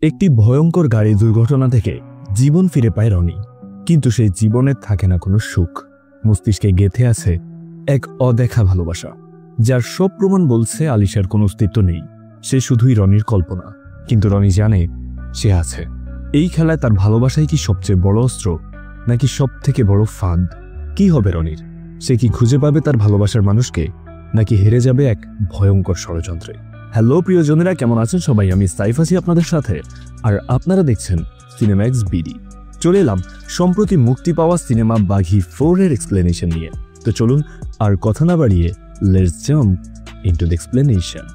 একটি ভয়ঙ্কর গাড়ি দুর্ঘটনা থেকে জীবন ফিরে পায় রনি, কিন্তু সেই জীবনে থাকে না কোনো সুখ। মস্তিষ্কে গেঁথে আছে এক অদেখা ভালোবাসা, যার সব প্রমাণ বলছে আলিশার কোনো অস্তিত্ব নেই। সে শুধুই রনির কল্পনা, কিন্তু রনি জানে সে আছে। এই খেলায় তার ভালোবাসাই কি সবচেয়ে বড় অস্ত্র, নাকি সব থেকে বড় ফাঁদ? কি হবে রনির? সে কি খুঁজে পাবে তার ভালোবাসার মানুষকে, নাকি হেরে যাবে এক ভয়ঙ্কর ষড়যন্ত্রে? হ্যালো প্রিয়জনেরা, কেমন আছেন সবাই? আমি সাইফ আছি আপনাদের সাথে, আর আপনারা দেখছেন সিনেম্যাক্স বিডি। চলে এলাম সম্প্রতি মুক্তি পাওয়া সিনেমা বাঘি 4 এর এক্সপ্লেনেশন নিয়ে। তো চলুন আর কথা না বাড়িয়ে let's jump into the explanation.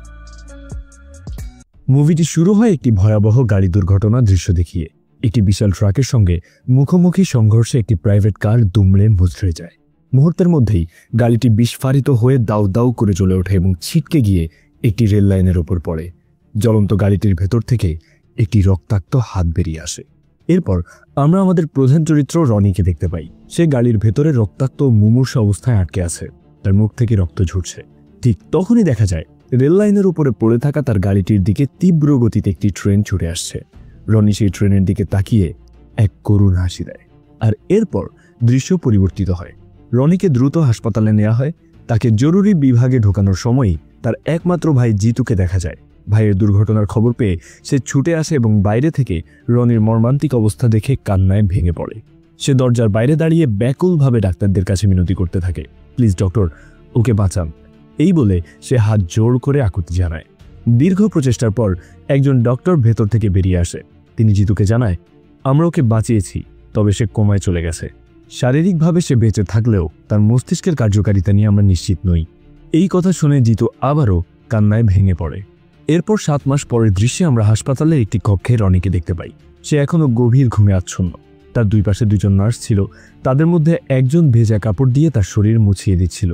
মুভিটি শুরু হয় একটি ভয়াবহ গাড়ি দুর্ঘটনা দৃশ্য দেখিয়ে। একটি বিশাল ট্রাকের সঙ্গে মুখোমুখি সংঘর্ষে একটি প্রাইভেট কার দুমড়ে মুচড়ে যায়। মুহূর্তের মধ্যেই গাড়িটি বিস্ফোরিত হয়ে দাউ দাউ করে জ্বলে ওঠে এবং ছিটকে গিয়ে একটি রেল লাইনের ওপর পড়ে। জ্বলন্ত গাড়িটির ভেতর থেকে একটি রক্তাক্ত হাত বেরিয়ে আসে। এরপর আমরা আমাদের প্রধান চরিত্র রনিকে দেখতে পাই। সে গাড়ির ভেতরে রক্তাক্ত মুমূর্ষ অবস্থায় আটকে আছে, তার মুখ থেকে রক্ত ঝরছে। ঠিক তখনই দেখা যায় রেল লাইনের উপরে পড়ে থাকা তার গাড়িটির দিকে তীব্র গতিতে একটি ট্রেন ছুটে আসছে। রনি সেই ট্রেনের দিকে তাকিয়ে এক করুণ হাসি দেয়, আর এরপর দৃশ্য পরিবর্তিত হয়। রনিকে দ্রুত হাসপাতালে নেওয়া হয়। তাকে জরুরি বিভাগে ঢোকানোর সময়ই তার একমাত্র ভাই জিতুকে দেখা যায়। ভাইয়ের দুর্ঘটনার খবর পেয়ে সে ছুটে আসে এবং বাইরে থেকে রনির মর্মান্তিক অবস্থা দেখে কান্নায় ভেঙে পড়ে। সে দরজার বাইরে দাঁড়িয়ে ব্যাকুলভাবে ডাক্তারদের কাছে মিনতি করতে থাকে, প্লিজ ডক্টর, ওকে বাঁচান। এই বলে সে হাত জোর করে আকুতি জানায়। দীর্ঘ প্রচেষ্টার পর একজন ডক্টর ভেতর থেকে বেরিয়ে আসে। তিনি জিতুকে জানায়, আমরা ওকে বাঁচিয়েছি, তবে সে কোমায় চলে গেছে। শারীরিকভাবে সে বেঁচে থাকলেও তার মস্তিষ্কের কার্যকারিতা নিয়ে আমরা নিশ্চিত নই। এই কথা শুনে জিতু আবারও কান্নায় ভেঙে পড়ে। এরপর 7 মাস পরের দৃশ্যে আমরা হাসপাতালের একটি কক্ষে রনিকে দেখতে পাই। সে এখনও গভীর ঘুমে আচ্ছন্ন। তার দুই পাশে 2জন নার্স ছিল, তাদের মধ্যে একজন ভেজা কাপড় দিয়ে তার শরীর মুছিয়ে দিচ্ছিল।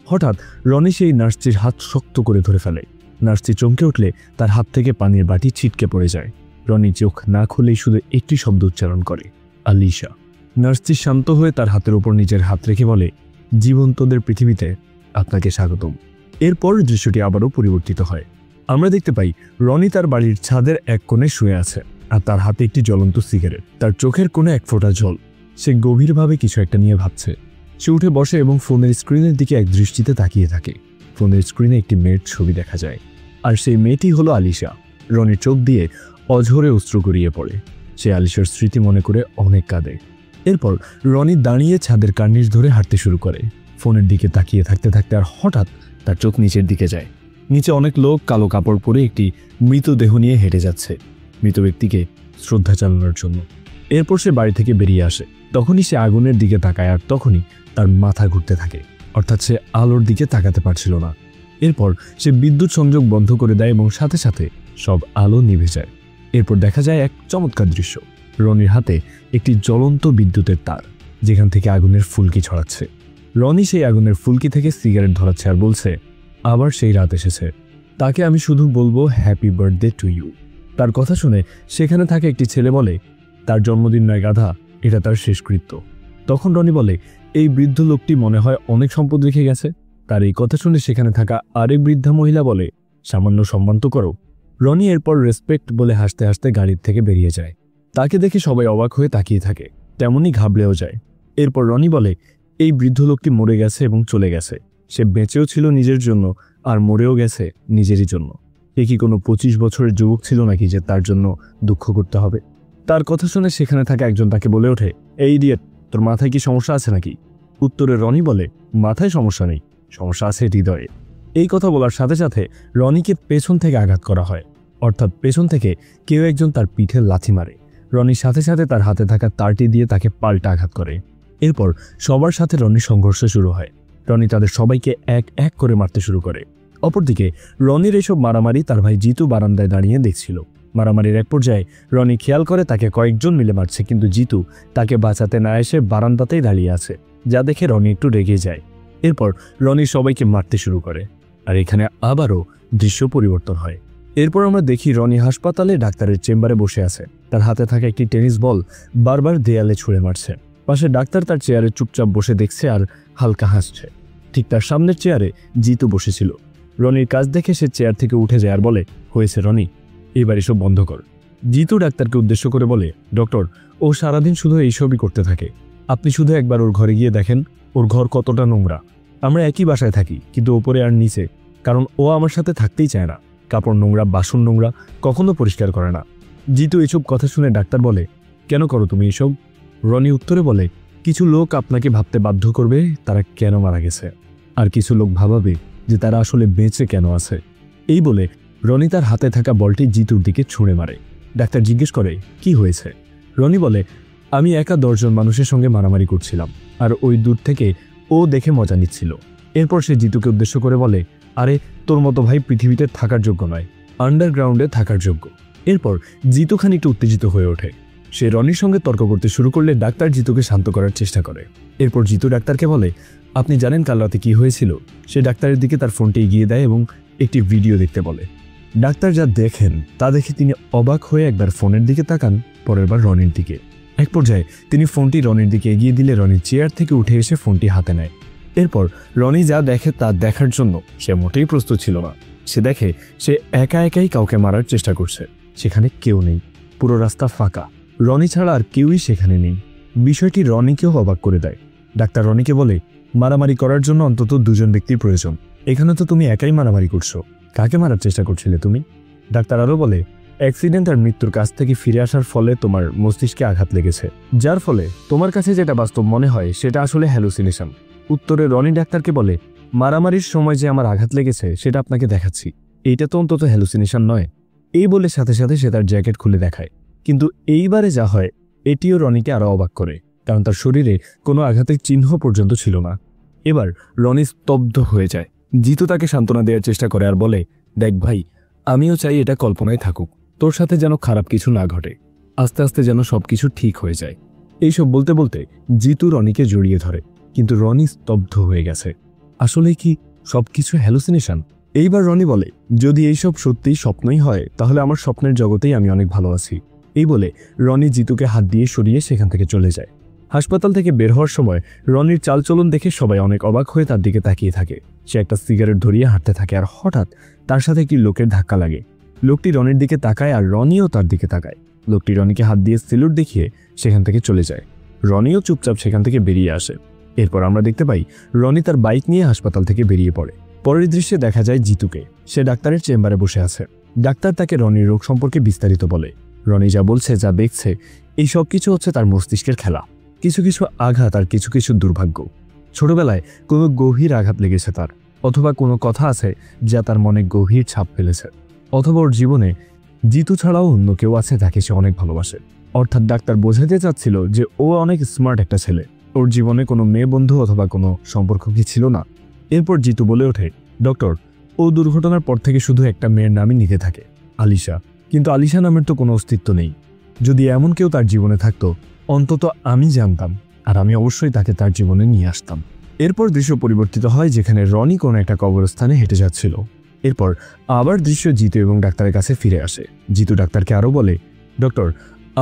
হঠাৎ রনি সেই নার্সটির হাত শক্ত করে ধরে ফেলে। নার্সটি চমকে উঠলে তার হাত থেকে পানির বাটি ছিটকে পড়ে যায়। রনি চোখ না খুলেই শুধু একটি শব্দ উচ্চারণ করে, আলিশা। নার্সটি শান্ত হয়ে তার হাতের উপর নিজের হাত রেখে বলে, জীবন্তদের পৃথিবীতে আপনাকে স্বাগতম। এরপর দৃশ্যটি আবারও পরিবর্তিত হয়। আমরা দেখতে পাই রনি তার বাড়ির ছাদের এক কোণে শুয়ে আছে, আর তার হাতে একটি জ্বলন্ত সিগারেট। তার চোখের কোণে এক ফোঁটা জল। সে গভীরভাবে কিছু একটা নিয়ে ভাবছে। সে উঠে বসে এবং ফোনের স্ক্রিনের দিকে এক দৃষ্টিতে তাকিয়ে থাকে। ফোনের স্ক্রিনে একটি মেয়ের ছবি দেখা যায়, আর সেই মেয়েটি হলো আলিশা। রনির চোখ দিয়ে অঝরে অশ্রু গড়িয়ে পড়ে। সে আলিশার স্মৃতি মনে করে অনেক কাঁদে। এরপর রনি দাঁড়িয়ে ছাদের কার্নিশ ধরে হাঁটতে শুরু করে, ফোনের দিকে তাকিয়ে থাকতে থাকতে। আর হঠাৎ তার চোখ নিচের দিকে যায়। নিচে অনেক লোক কালো কাপড় পরে একটি মৃতদেহ নিয়ে হেঁটে যাচ্ছে, মৃত ব্যক্তিকে শ্রদ্ধা জানানোর জন্য। এরপর সে বাড়ি থেকে বেরিয়ে আসে। তখনই সে আগুনের দিকে তাকায়, আর তখনই তার মাথা ঘুরতে থাকে, অর্থাৎ সে আলোর দিকে তাকাতে পারছিল না। এরপর সে বিদ্যুৎ সংযোগ বন্ধ করে দেয় এবং সাথে সাথে সব আলো নিভে যায়। এরপর দেখা যায় এক চমৎকার দৃশ্য। রনির হাতে একটি জ্বলন্ত বিদ্যুতের তার, যেখান থেকে আগুনের ফুলকি ছড়াচ্ছে। রনি সেই আগুনের ফুলকি থেকে সিগারেট ধরাচ্ছে আর বলছে, আবার সেই রাত এসেছে, তাকে আমি শুধু বলবো হ্যাপি বার্থডে টু ইউ। তার কথা শুনে সেখানে থাকে একটি ছেলে বলে, তার জন্মদিন নয় গাধা, এটা তার শেষকৃত্য। তখন রনি বলে, এই বৃদ্ধ লোকটি মনে হয় অনেক সম্পদ রেখে গেছে। তার এই কথা শুনে সেখানে থাকা আরেক বৃদ্ধা মহিলা বলে, সামান্য সম্মান তো করো। রনি এরপর রেসপেক্ট বলে হাসতে হাসতে গাড়ির থেকে বেরিয়ে যায়। তাকে দেখে সবাই অবাক হয়ে তাকিয়ে থাকে, তেমনই ঘাবড়েও যায়। এরপর রনি বলে, এই বৃদ্ধ লোকটি মরে গেছে এবং চলে গেছে। সে বেঁচেও ছিল নিজের জন্য, আর মরেও গেছে নিজেরই জন্য। এ কি কোনো 25 বছরের যুবক ছিল নাকি যে তার জন্য দুঃখ করতে হবে? তার কথা শুনে সেখানে থাকা একজন তাকে বলে ওঠে, এই ইডিয়েট, তোর মাথায় কি সমস্যা আছে নাকি? উত্তরে রনি বলে, মাথায় সমস্যা নেই, সমস্যা আছে হৃদয়ে। এই কথা বলার সাথে সাথে রনিকে পেছন থেকে আঘাত করা হয়, অর্থাৎ পেছন থেকে কেউ একজন তার পিঠে লাথি মারে। রনির সাথে সাথে তার হাতে থাকা তারটি দিয়ে তাকে পাল্টা আঘাত করে। এরপর সবার সাথে রনির সংঘর্ষ শুরু হয়। রনি তাদের সবাইকে এক এক করে মারতে শুরু করে। অপরদিকে রনির এসব মারামারি তার ভাই জিতু বারান্দায় দাঁড়িয়ে দেখছিল। মারামারির এক পর্যায়ে রনি খেয়াল করে তাকে কয়েকজন মিলে মারছে, কিন্তু জিতু তাকে বাঁচাতে না এসে বারান্দাতেই দাঁড়িয়ে আছে, যা দেখে রনি একটু রেগে যায়। এরপর রনি সবাইকে মারতে শুরু করে, আর এখানে আবারও দৃশ্য পরিবর্তন হয়। এরপর আমরা দেখি রনি হাসপাতালে ডাক্তারের চেম্বারে বসে আছে। তার হাতে থাকা একটি টেনিস বল বারবার দেয়ালে ছুঁড়ে মারছে। পাশে ডাক্তার তার চেয়ারে চুপচাপ বসে দেখছে আর হালকা হাসছে। ঠিক তার সামনের চেয়ারে জিতু বসেছিল। রনির কাজ দেখে সে চেয়ার থেকে উঠে যায় আর বলে, হয়েছে রনি, এবার এসব বন্ধ কর। জিতু ডাক্তারকে উদ্দেশ্য করে বলে, ডক্টর, ও সারাদিন শুধু এইসবই করতে থাকে। আপনি শুধু একবার ওর ঘরে গিয়ে দেখেন ওর ঘর কতটা নোংরা। আমরা একই বাসায় থাকি, কিন্তু ওপরে আর নিচে, কারণ ও আমার সাথে থাকতেই চায় না। কাপড় নোংরা, বাসন নোংরা, কখনো পরিষ্কার করে না। জিতু এসব কথা শুনে ডাক্তার বলে, কেন করো তুমি এসব? রনি উত্তরে বলে, কিছু লোক আপনাকে ভাবতে বাধ্য করবে তারা কেন মারা গেছে, আর কিছু লোক ভাবাবে যে তারা আসলে বেঁচে কেন আছে। এই বলে রনি তার হাতে থাকা বলটি জিতুর দিকে ছুঁড়ে মারে। ডাক্তার জিজ্ঞেস করে, কি হয়েছে? রনি বলে, আমি একা 10 জন মানুষের সঙ্গে মারামারি করছিলাম, আর ওই দূর থেকে ও দেখে মজা নিচ্ছিল। এরপর সে জিতুকে উদ্দেশ্য করে বলে, আরে তোর মতো ভাই পৃথিবীতে থাকার যোগ্য নয়, আন্ডারগ্রাউন্ডে থাকার যোগ্য। এরপর জিতু খানিকটা উত্তেজিত হয়ে ওঠে। সে রনির সঙ্গে তর্ক করতে শুরু করলে ডাক্তার জিতুকে শান্ত করার চেষ্টা করে। এরপর জিতু ডাক্তারকে বলে, আপনি জানেন কাল রাতে কি হয়েছিল? সে ডাক্তারের দিকে তার ফোনটি এগিয়ে দেয় এবং একটি ভিডিও দেখতে বলে। ডাক্তার যা দেখেন তা দেখে তিনি অবাক হয়ে একবার ফোনের দিকে তাকান, পরের বার রনির দিকে। এক পর্যায়ে তিনি ফোনটি রনির দিকে এগিয়ে দিলে রনি চেয়ার থেকে উঠে এসে ফোনটি হাতে নেয়। এরপর রনি যা দেখে তা দেখার জন্য সে মোটেই প্রস্তুত ছিল না। সে দেখে সে একা একাই কাউকে মারার চেষ্টা করছে। সেখানে কেউ নেই, পুরো রাস্তা ফাঁকা, রনি ছাড়া আর কেউই সেখানে নেই। বিষয়টি রনিকেও অবাক করে দেয়। ডাক্তার রনিকে বলে, মারামারি করার জন্য অন্তত 2 জন ব্যক্তির প্রয়োজন। এখানে তো তুমি একাই মারামারি করছো, কাকে মারার চেষ্টা করছিলে তুমি? ডাক্তার আরও বলে, অ্যাক্সিডেন্ট আর মৃত্যুর কাছ থেকে ফিরে আসার ফলে তোমার মস্তিষ্কে আঘাত লেগেছে, যার ফলে তোমার কাছে যেটা বাস্তব মনে হয় সেটা আসলে হ্যালুসিনেশন। উত্তরে রনি ডাক্তারকে বলে, মারামারির সময় যে আমার আঘাত লেগেছে সেটা আপনাকে দেখাচ্ছি, এইটা তো অন্তত হ্যালুসিনেশন নয়। এই বলে সাথে সাথে সে তার জ্যাকেট খুলে দেখায়। কিন্তু এইবারে যা হয় এটিও রনিকে আরও অবাক করে, কারণ তার শরীরে কোনো আঘাতের চিহ্ন পর্যন্ত ছিল না। এবার রনি স্তব্ধ হয়ে যায়। জিতু তাকে সান্ত্বনা দেওয়ার চেষ্টা করে আর বলে, দেখ ভাই, আমিও চাই এটা কল্পনায় থাকুক, তোর সাথে যেন খারাপ কিছু না ঘটে, আস্তে আস্তে যেন সবকিছু ঠিক হয়ে যায়। এইসব বলতে বলতে জিতু রনিকে জড়িয়ে ধরে, কিন্তু রনি স্তব্ধ হয়ে গেছে। আসলে কি সবকিছু হ্যালুসিনেশন? এইবার রনি বলে, যদি এইসব সত্যিই স্বপ্নই হয় তাহলে আমার স্বপ্নের জগতেই আমি অনেক ভালো আছি। এই বলে রনি জিতুকে হাত দিয়ে সরিয়ে সেখান থেকে চলে যায়। হাসপাতাল থেকে বের হওয়ার সময় রনির চালচলন দেখে সবাই অনেক অবাক হয়ে তার দিকে তাকিয়ে থাকে। সে একটা সিগারেট ধরিয়ে হাঁটতে থাকে, আর হঠাৎ তার সাথে একটি লোকের ধাক্কা লাগে। লোকটি রনির দিকে তাকায় আর রনিও তার দিকে তাকায়। লোকটি রনিকে হাত দিয়ে সেলুট দেখিয়ে সেখান থেকে চলে যায়। রনিও চুপচাপ সেখান থেকে বেরিয়ে আসে। এরপর আমরা দেখতে পাই রনি তার বাইক নিয়ে হাসপাতাল থেকে বেরিয়ে পড়ে। পরের দৃশ্যে দেখা যায় জিতুকে। সে ডাক্তারের চেম্বারে বসে আছে। ডাক্তার তাকে রনির রোগ সম্পর্কে বিস্তারিত বলে। রনি যা বলছে, যা দেখছে, এই সব কিছু হচ্ছে তার মস্তিষ্কের খেলা। কিছু কিছু আঘাত আর কিছু কিছু দুর্ভাগ্য। ছোটবেলায় কোনো গভীর আঘাত লেগেছে তার, অথবা কোনো কথা আছে যা তার মনে গভীর ছাপ ফেলেছে, অথবা ওর জীবনে জিতু ছাড়াও অন্য কেউ আছে যাকে সে অনেক ভালোবাসে। অর্থাৎ ডাক্তার বোঝাতে চাচ্ছিল যে ও অনেক স্মার্ট একটা ছেলে। ওর জীবনে কোনো মেয়ে বন্ধু অথবা কোনো সম্পর্ক কি ছিল না? এরপর জিতু বলে ওঠে, ডক্টর, ও দুর্ঘটনার পর থেকে শুধু একটা মেয়ের নামই নিতে থাকে, আলিশা। কিন্তু আলিশা নামের তো কোনো অস্তিত্ব নেই। যদি এমন কেউ তার জীবনে থাকতো, অন্তত আমি জানতাম, আর আমি অবশ্যই তাকে তার জীবনে নিয়ে আসতাম। এরপর দৃশ্য পরিবর্তিত হয়, যেখানে রনি কোনো একটা কবরস্থানে হেঁটে যাচ্ছিল। এরপর আবার দৃশ্য জিতু এবং ডাক্তারের কাছে ফিরে আসে। জিতু ডাক্তারকে আরও বলে, ডক্টর,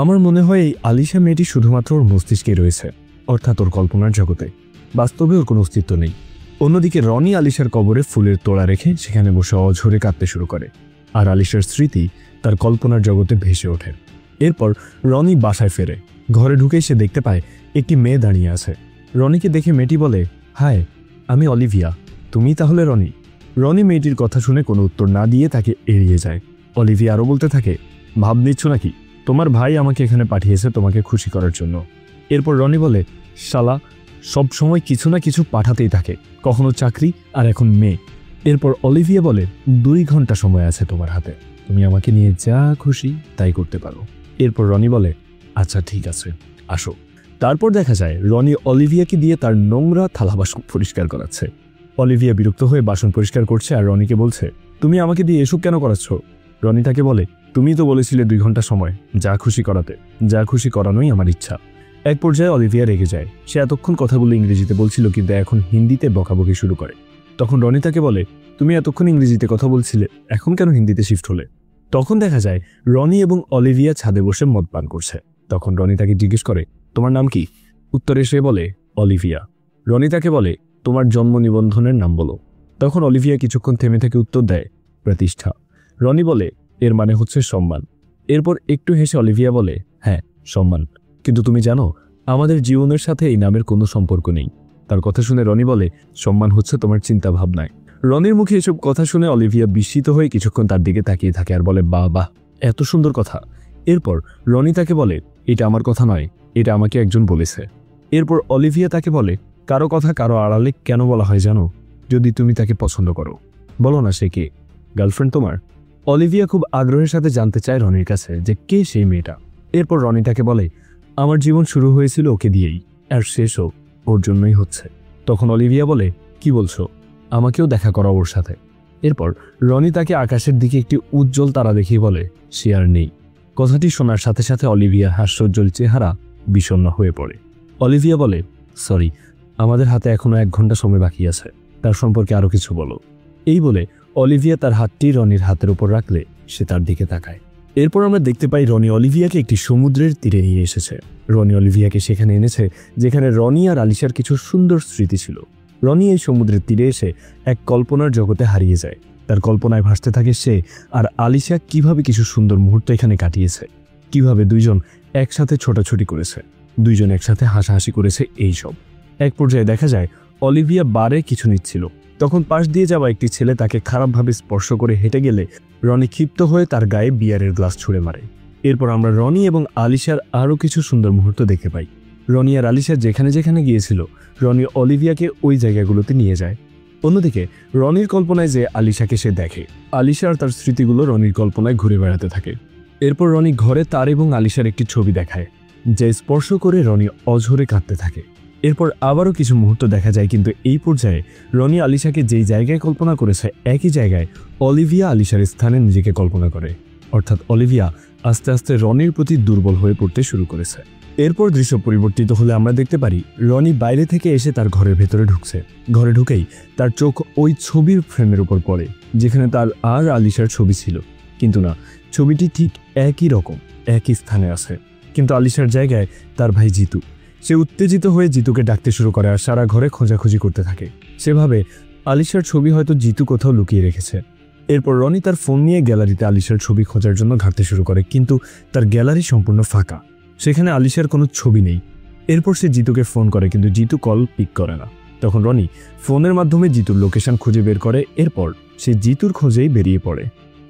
আমার মনে হয় এই আলিশা মেয়েটি শুধুমাত্র ওর মস্তিষ্কে রয়েছে, অর্থাৎ ওর কল্পনার জগতে। বাস্তবে ওর কোনো অস্তিত্ব নেই। অন্যদিকে রনি আলিশার কবরে ফুলের তোড়া রেখে সেখানে বসে অঝরে কাঁদতে শুরু করে, আর আলিশার স্মৃতি তার কল্পনার জগতে ভেসে ওঠে। এরপর রনি বাসায় ফেরে। ঘরে ঢুকেই সে দেখতে পায় একটি মেয়ে দাঁড়িয়ে আছে। রনিকে দেখে মেয়েটি বলে, হাই, আমি অলিভিয়া, তুমি তাহলে রনি? রনি মেয়েটির কথা শুনে কোনো উত্তর না দিয়ে তাকে এড়িয়ে যায়। অলিভিয়া আরও বলতে থাকে, ভাব নিচ্ছ নাকি? তোমার ভাই আমাকে এখানে পাঠিয়েছে তোমাকে খুশি করার জন্য। এরপর রনি বলে, শালা সব সময় কিছু না কিছু পাঠাতেই থাকে, কখনো চাকরি আর এখন মেয়ে। এরপর অলিভিয়া বলে, 2 ঘন্টা সময় আছে তোমার হাতে, তুমি আমাকে নিয়ে যা খুশি তাই করতে পারো। এরপর রনি বলে, আচ্ছা ঠিক আছে, আসো। তারপর দেখা যায় রনি অলিভিয়াকে দিয়ে তার নোংরা থালা বাসন পরিষ্কার করাচ্ছে। অলিভিয়া বিরক্ত হয়ে বাসন পরিষ্কার করছে আর রনিকে বলছে, তুমি আমাকে দিয়ে এসব কেন করাচ্ছ? রনি তাকে বলে, তুমি তো বলেছিলে 2 ঘন্টা সময়, যা খুশি করাতে, যা খুশি করানোই আমার ইচ্ছা। এক পর্যায়ে অলিভিয়া রেগে যায়। সে এতক্ষণ কথাগুলো ইংরেজিতে বলছিল, কিন্তু এখন হিন্দিতে বকাবকি শুরু করে। তখন রনি তাকে বলে, তুমি এতক্ষণ ইংরেজিতে কথা বলছিলে, এখন কেন হিন্দিতে শিফট হলে? তখন দেখা যায় রনি এবং অলিভিয়া ছাদে বসে মদ পান করছে। তখন রনি তাকে জিজ্ঞেস করে, তোমার নাম কি? উত্তরে সে বলে, অলিভিয়া। রনি তাকে বলে, তোমার জন্ম নিবন্ধনের নাম বলো। তখন অলিভিয়া কিছুক্ষণ থেমে থেকে উত্তর দেয়, প্রতিষ্ঠা। রনি বলে, এর মানে হচ্ছে সম্মান। এরপর একটু হেসে অলিভিয়া বলে, হ্যাঁ সম্মান, কিন্তু তুমি জানো আমাদের জীবনের সাথে এই নামের কোনো সম্পর্ক নেই। তার কথা শুনে রনি বলে, সম্মান হচ্ছে তোমার চিন্তা ভাবনায়। রনির মুখে এসব কথা শুনে অলিভিয়া বিস্মিত হয়ে কিছুক্ষণ তার দিকে তাকিয়ে থাকে আর বলে, বাহ বাহ, এত সুন্দর কথা। এরপর রনি তাকে বলে, এটা আমার কথা নয়, এটা আমাকে একজন বলেছে। এরপর অলিভিয়া তাকে বলে, কারো কথা কারো আড়ালে কেন বলা হয় জানো? যদি তুমি তাকে পছন্দ করো। বলো না সে কে? গার্লফ্রেন্ড তোমার? অলিভিয়া খুব আগ্রহের সাথে জানতে চায় রনির কাছে যে কে সেই মেয়েটা। এরপর রনি তাকে বলে, আমার জীবন শুরু হয়েছিল ওকে দিয়েই, আর শেষও ওর জন্যই হচ্ছে। তখন অলিভিয়া বলে, কি বলছো? আমাকেও দেখা করা ওর সাথে। এরপর রনি তাকে আকাশের দিকে একটি উজ্জ্বল তারা দেখিয়ে বলে, সে আর নেই। কথাটি শোনার সাথে সাথে অলিভিয়ার হাস্যোজ্জ্বল চেহারা বিষণ্ণ হয়ে পড়ে। অলিভিয়া বলে, সরি, আমাদের হাতে এখনো 1 ঘন্টা সময় বাকি আছে, তার সম্পর্কে আরো কিছু বলো। এই বলে অলিভিয়া তার হাতটি রনির হাতের উপর রাখলে সে তার দিকে তাকায়। এরপর আমরা দেখতে পাই রনি অলিভিয়াকে একটি সমুদ্রের তীরে নিয়ে এসেছে। রনি অলিভিয়াকে সেখানে এনেছে যেখানে রনি আর আলিশার কিছু সুন্দর স্মৃতি ছিল। রনি এই সমুদ্রের তীরে এসে এক কল্পনার জগতে হারিয়ে যায়। তার কল্পনায় ভাসতে থাকে সে আর আলিশা কিভাবে কিছু সুন্দর মুহূর্ত এখানে কাটিয়েছে, কিভাবে দুইজন একসাথে ছোটাছুটি করেছে, দুইজন একসাথে হাসাহাসি করেছে। এইসব এক পর্যায়ে দেখা যায় অলিভিয়া বারে কিছু নিচ্ছিল, তখন পাশ দিয়ে যাওয়া একটি ছেলে তাকে খারাপভাবে স্পর্শ করে হেঁটে গেলে রনি ক্ষিপ্ত হয়ে তার গায়ে বিয়ারের গ্লাস ছুঁড়ে মারে। এরপর আমরা রনি এবং আলিশার আরও কিছু সুন্দর মুহূর্ত দেখতে পাই। রনি আর আলিশা যেখানে যেখানে গিয়েছিল রনি অলিভিয়াকে ওই জায়গাগুলোতে নিয়ে যায়। অন্যদিকে রনির কল্পনায় যে আলিশাকে সে দেখে, আলিশা আর তার স্মৃতিগুলো রনির কল্পনায় ঘুরে বেড়াতে থাকে। এরপর রনি ঘরে তার এবং আলিশার একটি ছবি দেখায়, যে স্পর্শ করে রনি অঝরে কাঁদতে থাকে। এরপর আবারও কিছু মুহূর্ত দেখা যায়, কিন্তু এই পর্যায়ে রনি আলিশাকে যেই জায়গায় কল্পনা করেছে একই জায়গায় অলিভিয়া আলিশার স্থানে নিজেকে কল্পনা করে। অর্থাৎ অলিভিয়া আস্তে আস্তে রনির প্রতি দুর্বল হয়ে পড়তে শুরু করেছে। এরপর দৃশ্য পরিবর্তিত হলে আমরা দেখতে পারি রনি বাইরে থেকে এসে তার ঘরের ভেতরে ঢুকছে। ঘরে ঢুকেই তার চোখ ওই ছবির ফ্রেমের উপর পড়ে যেখানে তার আর আলিশার ছবি ছিল, কিন্তু না, ছবিটি ঠিক একই রকম একই স্থানে আছে, কিন্তু আলিশার জায়গায় তার ভাই জিতু। সে উত্তেজিত হয়ে জিতুকে ডাকতে শুরু করে আর সারা ঘরে খোঁজাখুঁজি করতে থাকে। সেভাবে আলিশার ছবি হয়তো জিতু কোথাও লুকিয়ে রেখেছে। এরপর রনি তার ফোন নিয়ে গ্যালারিতে আলিশার ছবি খোঁজার জন্য ঘাঁটতে শুরু করে, কিন্তু তার গ্যালারি সম্পূর্ণ ফাঁকা, সেখানে আলিশার কোনো ছবি নেই। এরপর সে জিতুকে ফোন করে, কিন্তু জিতু কল পিক করে না। তখন রনি ফোনের মাধ্যমে জিতুর লোকেশন খুঁজে বের করে। এরপর সে জিতুর খোঁজেই বেরিয়ে পড়ে।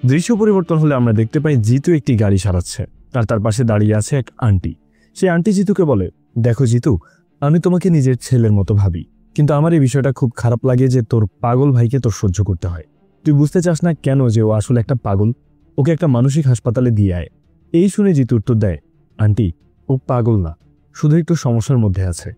দৃশ্য পরিবর্তন হলে আমরা দেখতে পাই জিতু একটি গাড়ি সারাচ্ছে আর তার পাশে দাঁড়িয়ে আছে এক আন্টি। সে আন্টি জিতুকে বলে, দেখো জিতু, আমি তোমাকে নিজের ছেলের মতো ভাবি, কিন্তু আমার এই বিষয়টা খুব খারাপ লাগে যে তোর পাগল ভাইকে তোর সহ্য করতে হয়। তুই বুঝতে চাস না কেন যে ও আসলে একটা পাগল? ওকে একটা মানসিক হাসপাতালে দিয়ে আয়। এই শুনে জিতু উত্তর দেয়, আন্টি, ও পাগল না, শুধু একটু সমস্যার মধ্যে আছে।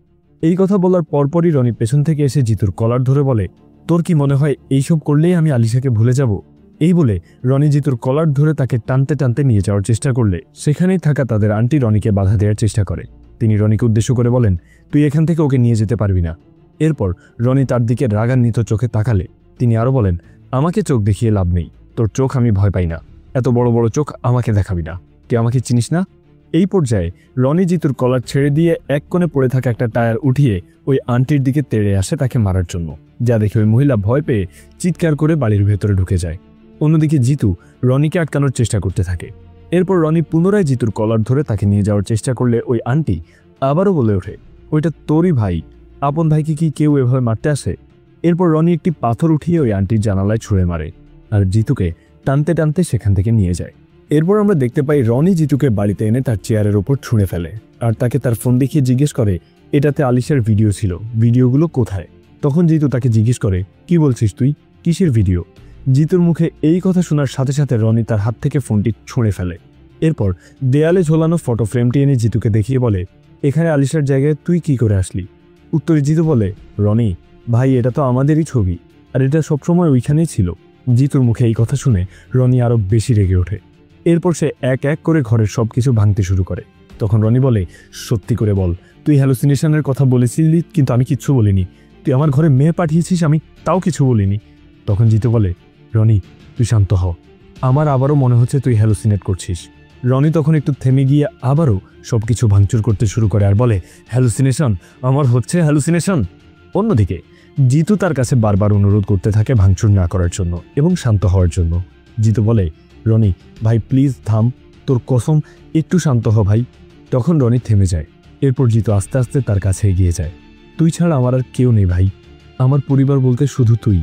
এই কথা বলার পরপরই রনি পেছন থেকে এসে জিতুর কলার ধরে বলে, তোর কি মনে হয় এইসব করলেই আমি আলিশাকে ভুলে যাব? এই বলে রনি জিতুর কলার ধরে তাকে টানতে টানতে নিয়ে যাওয়ার চেষ্টা করলে সেখানেই থাকা তাদের আন্টি রনিকে বাধা দেওয়ার চেষ্টা করে। তিনি রনিকে উদ্দেশ্য করে বলেন, তুই এখান থেকে ওকে নিয়ে যেতে পারবি না। এরপর রনি তার দিকে রাগান্বিত চোখে তাকালে তিনি আরও বলেন, আমাকে চোখ দেখিয়ে লাভ নেই, তোর চোখ আমি ভয় পাই না, এত বড় বড় চোখ আমাকে দেখাবি না, তুই আমাকে চিনিস না। এই পর্যায়ে রনি জিতুর কলার ছেড়ে দিয়ে এক কোণে পড়ে থাকা একটা টায়ার উঠিয়ে ওই আন্টির দিকে তেড়ে আসে তাকে মারার জন্য, যা দেখে ওই মহিলা ভয় পেয়ে চিৎকার করে বাড়ির ভেতরে ঢুকে যায়। অন্যদিকে জিতু রনিকে আটকানোর চেষ্টা করতে থাকে। এরপর রনি পুনরায় জিতুর কলার ধরে তাকে নিয়ে যাওয়ার চেষ্টা করলে ওই আন্টি আবারও বলে ওঠে, ওইটা তোরই ভাই, আপন ভাইকে কি কেউ এভাবে মারতে আসে? এরপর রনি একটি পাথর উঠিয়ে ওই আন্টির জানালায় ছুঁড়ে মারে আর জিতুকে টানতে টানতে সেখান থেকে নিয়ে যায়। এরপর আমরা দেখতে পাই রনি জিতুকে বাড়িতে এনে তার চেয়ারের ওপর ছুঁড়ে ফেলে আর তাকে তার ফোন দেখিয়ে জিজ্ঞেস করে এটাতে আলিশার ভিডিও ছিল, ভিডিওগুলো কোথায়? তখন জিতু তাকে জিজ্ঞেস করে, কি বলছিস তুই, কিসের ভিডিও? জিতুর মুখে এই কথা শোনার সাথে সাথে রনি তার হাত থেকে ফোনটি ছুঁড়ে ফেলে। এরপর দেয়ালে ঝোলানো ফটো ফ্রেমটি এনে জিতুকে দেখিয়ে বলে, এখানে আলিশার জায়গায় তুই কি করে আসলি? উত্তরে জিতু বলে, রনি ভাই, এটা তো আমাদেরই ছবি আর এটা সবসময় ওইখানেই ছিল। জিতুর মুখে এই কথা শুনে রনি আরও বেশি রেগে ওঠে। এরপর সে এক এক করে ঘরের সবকিছু ভাঙতে শুরু করে। তখন রনি বলে, সত্যি করে বল, তুই হ্যালুসিনেশনের কথা বলেছিলি কিন্তু আমি কিচ্ছু বলিনি। তুই আমার ঘরে মেয়ে পাঠিয়েছিস, আমি তাও কিছু বলিনি। তখন জিতু বলে, রনি তুই শান্ত হ, আমার আবারও মনে হচ্ছে তুই হ্যালুসিনেট করছিস। রনি তখন একটু থেমে গিয়ে আবারও সবকিছু ভাঙচুর করতে শুরু করে আর বলে, হ্যালুসিনেশন, আমার হচ্ছে হ্যালুসিনেশন। অন্যদিকে জিতু তার কাছে বারবার অনুরোধ করতে থাকে ভাঙচুর না করার জন্য এবং শান্ত হওয়ার জন্য। জিতু বলে, রনি ভাই প্লিজ থাম, তোর কসম, একটু শান্ত হ ভাই। তখন রনি থেমে যায়। এরপর জিতু আস্তে আস্তে তার কাছে এগিয়ে যায়। তুই ছাড়া আমার আর কেউ নেই ভাই, আমার পরিবার বলতে শুধু তুই।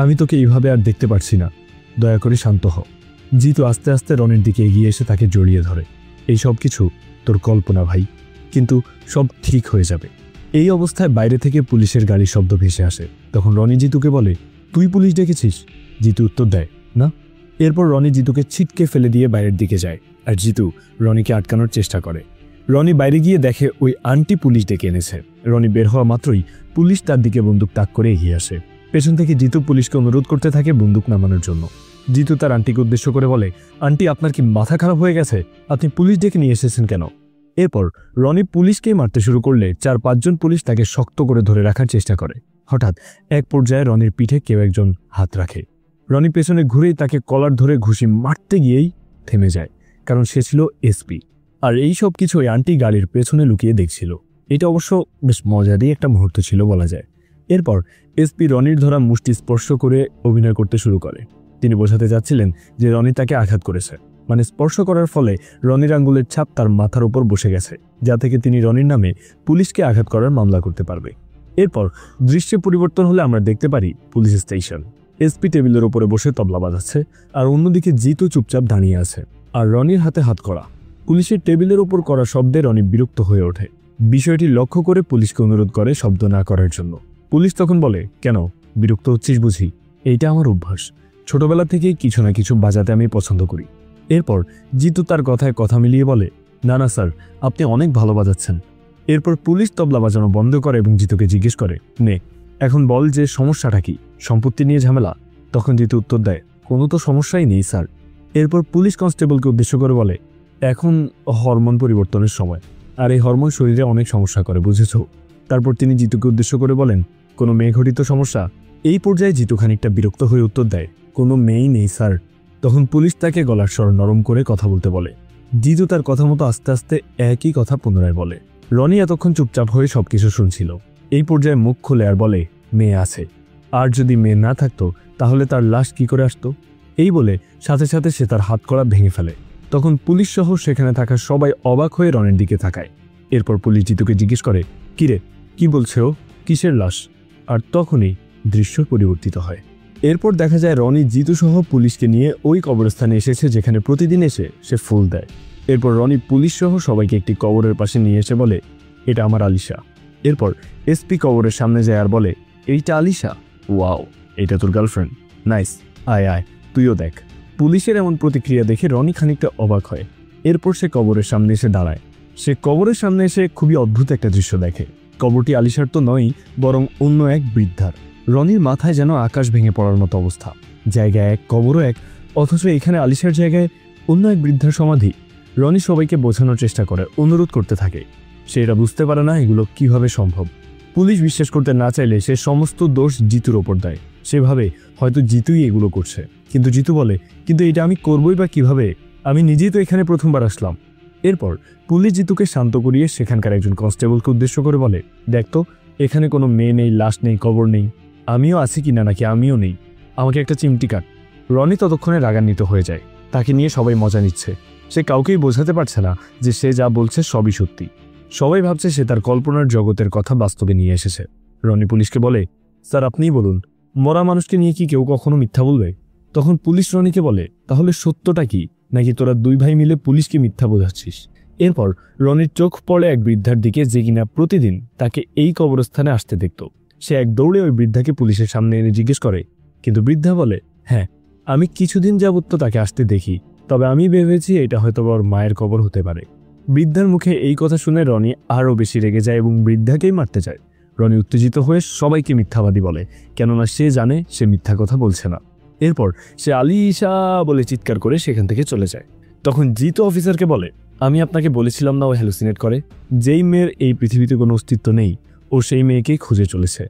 আমি তোকে এইভাবে আর দেখতে পারছি না, দয়া করে শান্ত হ। জিতু আস্তে আস্তে রনির দিকে এগিয়ে এসে তাকে জড়িয়ে ধরে। এই সব কিছু তোর কল্পনা ভাই, কিন্তু সব ঠিক হয়ে যাবে। এই অবস্থায় বাইরে থেকে পুলিশের গাড়ির শব্দ ভেসে আসে। তখন রনি জিতুকে বলে, তুই পুলিশ ডেকেছিস? জিতু উত্তর দেয়, না। এরপর রনি জিতুকে ছিটকে ফেলে দিয়ে বাইরের দিকে যায়, আর জিতু রনিকে আটকানোর চেষ্টা করে। রনি বাইরে গিয়ে দেখে ওই আন্টি পুলিশ ডেকে এনেছে। রনি বের হওয়া মাত্রই পুলিশ তার দিকে বন্দুক তাক করে এগিয়ে আসে। পেছন থেকে জিতু পুলিশকে অনুরোধ করতে থাকে বন্দুক নামানোর জন্য। জিতু তার আন্টিকে উদ্দেশ্য করে বলে, আন্টি আপনার কি মাথা খারাপ হয়ে গেছে? আপনি পুলিশ ডেকে নিয়ে এসেছেন কেন? এরপর রনি পুলিশকেই মারতে শুরু করলে 4-5 জন পুলিশ তাকে শক্ত করে ধরে রাখার চেষ্টা করে। হঠাৎ এক পর্যায়ে রনির পিঠে কেউ একজন হাত রাখে। রনি পেছনে ঘুরেই তাকে কলার ধরে ঘুষি মারতে গিয়েই থেমে যায়, কারণ সে ছিল এসপি। আর এই সব কিছু ওই আন্টি গাড়ির পেছনে লুকিয়ে দেখছিল। এটা অবশ্য বেশ মজারই একটা মুহূর্ত ছিল বলা যায়। এরপর এসপি রনির ধরা মুষ্টি স্পর্শ করে অভিনয় করতে শুরু করে। তিনি বোঝাতে যাচ্ছিলেন যে রনি তাকে আঘাত করেছে, মানে স্পর্শ করার ফলে রনির আঙ্গুলের ছাপ তার মাথার উপর বসে গেছে, যা থেকে তিনি রনির নামে পুলিশকে আঘাত করার মামলা করতে পারবে। এরপর দৃশ্যে পরিবর্তন হলে আমরা দেখতে পারি পুলিশ স্টেশন। এসপি টেবিলের উপরে বসে তবলা বাজাচ্ছে, আর অন্যদিকে জিতু চুপচাপ দাঁড়িয়ে আছে, আর রনির হাতে হাত করা। পুলিশের টেবিলের উপর করা শব্দে রনি বিরক্ত হয়ে ওঠে। বিষয়টি লক্ষ্য করে পুলিশকে অনুরোধ করে শব্দ না করার জন্য। পুলিশ তখন বলে, কেন বিরক্ত হচ্ছিস বুঝি? এইটা আমার অভ্যাস, ছোটবেলা থেকেই কিছু না কিছু বাজাতে আমি পছন্দ করি। এরপর জিতু তার কথায় কথা মিলিয়ে বলে, না না স্যার, আপনি অনেক ভালো বাজাচ্ছেন। এরপর পুলিশ তবলা বাজানো বন্ধ করে এবং জিতুকে জিজ্ঞেস করে, নে এখন বল যে সমস্যাটা কি, সম্পত্তি নিয়ে ঝামেলা? তখন জিতু উত্তর দেয়, কোনো তো সমস্যাই নেই স্যার। এরপর পুলিশ কনস্টেবলকে উদ্দেশ্য করে বলে, এখন হরমোন পরিবর্তনের সময়, আর এই হরমোন শরীরে অনেক সমস্যা করে, বুঝেছ? তারপর তিনি জিতুকে উদ্দেশ্য করে বলেন, কোনো মেয়ে ঘটিত সমস্যা? এই পর্যায়ে জিতু খানিকটা বিরক্ত হয়ে উত্তর দেয়, কোনো মেয়েই নেই স্যার। তখন পুলিশ তাকে গলার স্বর নরম করে কথা বলতে বলে। জিতু তার কথা মতো আস্তে আস্তে একই কথা পুনরায় বলে। রনি এতক্ষণ চুপচাপ হয়ে সবকিছু শুনছিল। এই পর্যায়ে মুখ খুলে আর বলে, মেয়ে আছে, আর যদি মেয়ে না থাকতো তাহলে তার লাশ কি করে আসতো? এই বলে সাথে সাথে সে তার হাত কড়া ভেঙে ফেলে। তখন পুলিশ সহ সেখানে থাকা সবাই অবাক হয়ে রনির দিকে তাকায়। এরপর পুলিশ জিতুকে জিজ্ঞেস করে, কিরে কি বলছে ও, কিসের লাশ? আর তখনই দৃশ্য পরিবর্তিত হয়। এরপর দেখা যায় রনি জিতু সহ পুলিশকে নিয়ে ওই কবরস্থানে এসেছে যেখানে প্রতিদিন এসে সে ফুল দেয়। এরপর রনি পুলিশ সহ সবাইকে একটি কবরের পাশে নিয়ে এসে বলে, এটা আমার আলিশা। এরপর এসপি কবরের সামনে যায় আর বলে, এইটা আলিশা? ওয়াও, এটা তোর গার্লফ্রেন্ড? নাইস, আয় আয় তুইও দেখ। পুলিশের এমন প্রতিক্রিয়া দেখে রনি খানিকটা অবাক হয়। এরপর সে কবরের সামনে এসে দাঁড়ায়। সে কবরের সামনে এসে খুবই অদ্ভুত একটা দৃশ্য দেখে। কবরটি আলিশার তো নয়, বরং অন্য এক বৃদ্ধার। রনির মাথায় যেন আকাশ ভেঙে পড়ার মতো অবস্থা। জায়গায় এক, কবরও এক, অথচ এখানে আলিশার জায়গায় অন্য এক বৃদ্ধার সমাধি। রনি সবাইকে বোঝানোর চেষ্টা করে, অনুরোধ করতে থাকে। সে এটা বুঝতে পারে না এগুলো কিভাবে সম্ভব। পুলিশ বিশ্বাস করতে না চাইলে সে সমস্ত দোষ জিতুর ওপর দেয়। সেভাবে হয়তো জিতুই এগুলো করছে। কিন্তু জিতু বলে, কিন্তু এটা আমি করবই বা কিভাবে? আমি নিজেই তো এখানে প্রথমবার আসলাম। এরপর পুলিশ জিতুকে শান্ত করিয়ে সেখানকার একজন কনস্টেবলকে উদ্দেশ্য করে বলে, দেখতো এখানে কোনো মেয়ে নেই, লাশ নেই, কবর নেই। আমিও আছি কিনা নাকি আমিও নেই, আমাকে একটা চিমটি কাট। রনি ততক্ষণে রাগান্বিত হয়ে যায়। তাকে নিয়ে সবাই মজা নিচ্ছে। সে কাউকেই বোঝাতে পারছে না যে সে যা বলছে সবই সত্যি। সবাই ভাবছে সে তার কল্পনার জগতের কথা বাস্তবে নিয়ে এসেছে। রনি পুলিশকে বলে, স্যার আপনিই বলুন, মরা মানুষকে নিয়ে কি কেউ কখনো মিথ্যা বলবে? তখন পুলিশ রনিকে বলে, তাহলে সত্যটা কি? নাকি তোরা দুই ভাই মিলে পুলিশকে মিথ্যা বোঝাচ্ছিস? এরপর রনির চোখ পড়ে এক বৃদ্ধার দিকে, যে কিনা প্রতিদিন তাকে এই কবরস্থানে আসতে দেখত। সে এক দৌড়ে ওই বৃদ্ধাকে পুলিশের সামনে এনে জিজ্ঞেস করে। কিন্তু বৃদ্ধা বলে, হ্যাঁ আমি কিছুদিন যাবত তো তাকে আসতে দেখি, তবে আমি ভেবেছি এটা হয়তো ওর মায়ের কবর হতে পারে। বৃদ্ধার মুখে এই কথা শুনে রনি আরও বেশি রেগে যায় এবং বৃদ্ধাকেই মারতে চায়। রনি উত্তেজিত হয়ে সবাইকে মিথ্যাবাদী বলে, কেননা সে জানে সে মিথ্যা কথা বলছে না। এরপর সে আলিশা বলে চিৎকার করে সেখান থেকে চলে যায়। তখন জিতু অফিসারকে বলে, আমি আপনাকে বলেছিলাম না ও হ্যালুসিনেট করে? যেই মেয়ের এই পৃথিবীতে কোনো অস্তিত্ব নেই, ও সেই মেয়েকেই খুঁজে চলেছে।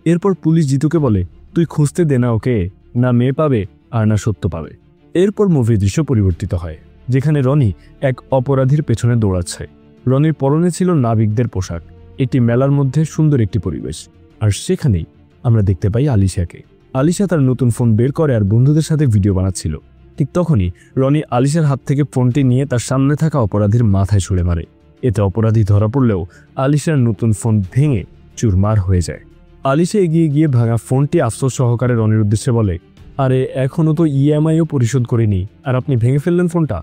এরপর পুলিশ জিতুকে বলে, তুই খুঁজতে দে না ওকে, না মেয়ে পাবে আর না সত্য পাবে। এরপর মুভির দৃশ্য পরিবর্তিত হয়, যেখানে রনি এক অপরাধীর পেছনে দৌড়াচ্ছে। রনির পরনে ছিল নাবিকদের পোশাক। একটি মেলার মধ্যে সুন্দর একটি পরিবেশ, আর সেখানেই আমরা দেখতে পাই আলিশাকে। আলিশা তার নতুন ফোন বের করে আর বন্ধুদের সাথে ভিডিও বানাচ্ছিল। ঠিক তখনই রনি আলিশার হাত থেকে ফোনটি নিয়ে তার সামনে থাকা অপরাধীর মাথায় ছুঁড়ে মারে। এতে অপরাধী ধরা পড়লেও আলিশার নতুন ফোন ভেঙে চুরমার হয়ে যায়। আলিশা এগিয়ে গিয়ে ভাঙা ফোনটি আফসোস সহকারে রনির উদ্দেশ্যে বলে, আরে এখনও তো ইএমআইও পরিশোধ করিনি, আর আপনি ভেঙে ফেললেন ফোনটা।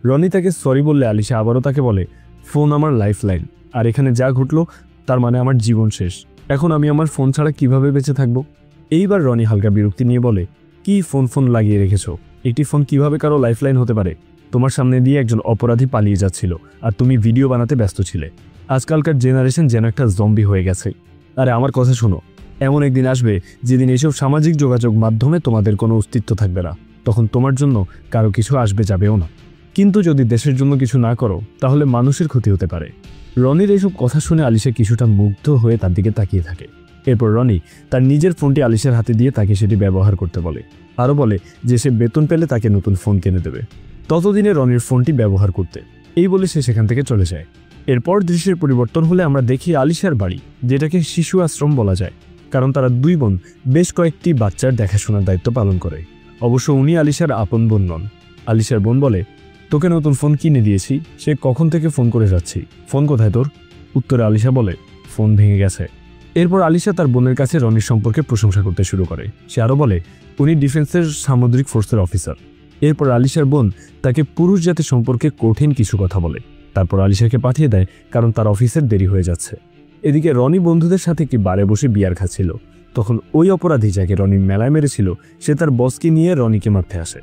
রনি তাকে সরি বললে আলিশা আবারও তাকে বলে, ফোন আমার লাইফ লাইন, আর এখানে যা ঘটলো তার মানে আমার জীবন শেষ। এখন আমি আমার ফোন ছাড়া কিভাবে বেঁচে থাকবো? এইবার রনি হালকা বিরক্তি নিয়ে বলে, কি ফোন লাগিয়ে রেখেছো? একটি ফোন কিভাবে কারো লাইফ লাইন হতে পারে? তোমার সামনে দিয়ে একজন অপরাধী পালিয়ে যাচ্ছিল আর তুমি ভিডিও বানাতে ব্যস্ত ছিলে। আজকালকার জেনারেশন যেন একটা জম্বি হয়ে গেছে। আরে আমার কথা শোনো, এমন একদিন আসবে যেদিন এইসব সামাজিক যোগাযোগ মাধ্যমে তোমাদের কোনো অস্তিত্ব থাকবে না। তখন তোমার জন্য কারো কিছু আসবে যাবেও না। কিন্তু যদি দেশের জন্য কিছু না করো তাহলে মানুষের ক্ষতি হতে পারে। রনির এইসব কথা শুনে আলিশা কিছুটা মুগ্ধ হয়ে তার দিকে তাকিয়ে থাকে। এরপর রনি তার নিজের ফোনটি আলিশার হাতে দিয়ে তাকে সেটি ব্যবহার করতে বলে। আরও বলে যে সে বেতন পেলে তাকে নতুন ফোন কিনে দেবে। ততদিনে রনির ফোনটি ব্যবহার করতে এই বলে সে সেখান থেকে চলে যায়। এরপর দৃশ্যের পরিবর্তন হলে আমরা দেখি আলিশার বাড়ি, যেটাকে শিশু আশ্রম বলা যায়, কারণ তারা দুই বোন বেশ কয়েকটি বাচ্চার দেখাশোনার দায়িত্ব পালন করে। অবশ্য উনি আলিশার আপন বোন নন। আলিশার বোন বলে, তোকে নতুন ফোন কিনে দিয়েছি, সে কখন থেকে ফোন করে যাচ্ছি, ফোন কোথায় তোর? উত্তরে আলিশা বলে, ফোন ভেঙে গেছে। এরপর আলিশা তার বোনের কাছে রনির সম্পর্কে প্রশংসা করতে শুরু করে। সে আরও বলে, উনি ডিফেন্সের সামুদ্রিক ফোর্সের অফিসার। এরপর আলিশার বোন তাকে পুরুষ জাতি সম্পর্কে কঠিন কিছু কথা বলে। তারপর আলিশাকে পাঠিয়ে দেয় কারণ তার অফিসের দেরি হয়ে যাচ্ছে। এদিকে রনি বন্ধুদের সাথে একটি বারে বসে বিয়ার খাচ্ছিল। তখন ওই অপরাধী যাকে রনি মেলায় মেরেছিল সে তার বসকে নিয়ে রনিকে মারতে আসে।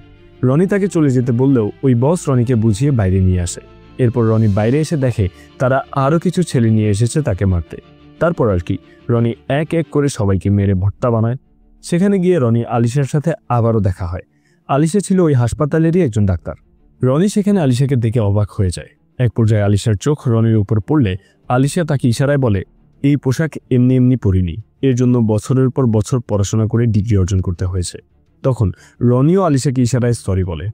রনি তাকে চলে যেতে বললেও ওই বস রনিকে বুঝিয়ে বাইরে নিয়ে আসে। এরপর রনি বাইরে এসে দেখে তারা আরও কিছু ছেলে নিয়ে এসেছে তাকে মারতে। তারপর আর কি রনি এক এক করে সবাইকে মেরে ভর্তা বানায়। সেখানে গিয়ে রনি আলিশার সাথে আবারও দেখা হয়। আলিশা ছিল ওই হাসপাতালেরই একজন ডাক্তার। রনি সেখানে আলিশাকে দেখে অবাক হয়ে যায়। এক পর্যায়ে আলিশার চোখ রনির উপর পড়লে আলিশা তাকে ইশারায় বলে, এই পোশাক এমনি এমনি পরিনি, এর জন্য বছরের পর বছর পড়াশোনা করে ডিগ্রি অর্জন করতে হয়েছে। তখন রনিও আলিশাকে ইশারায় সরি বলে।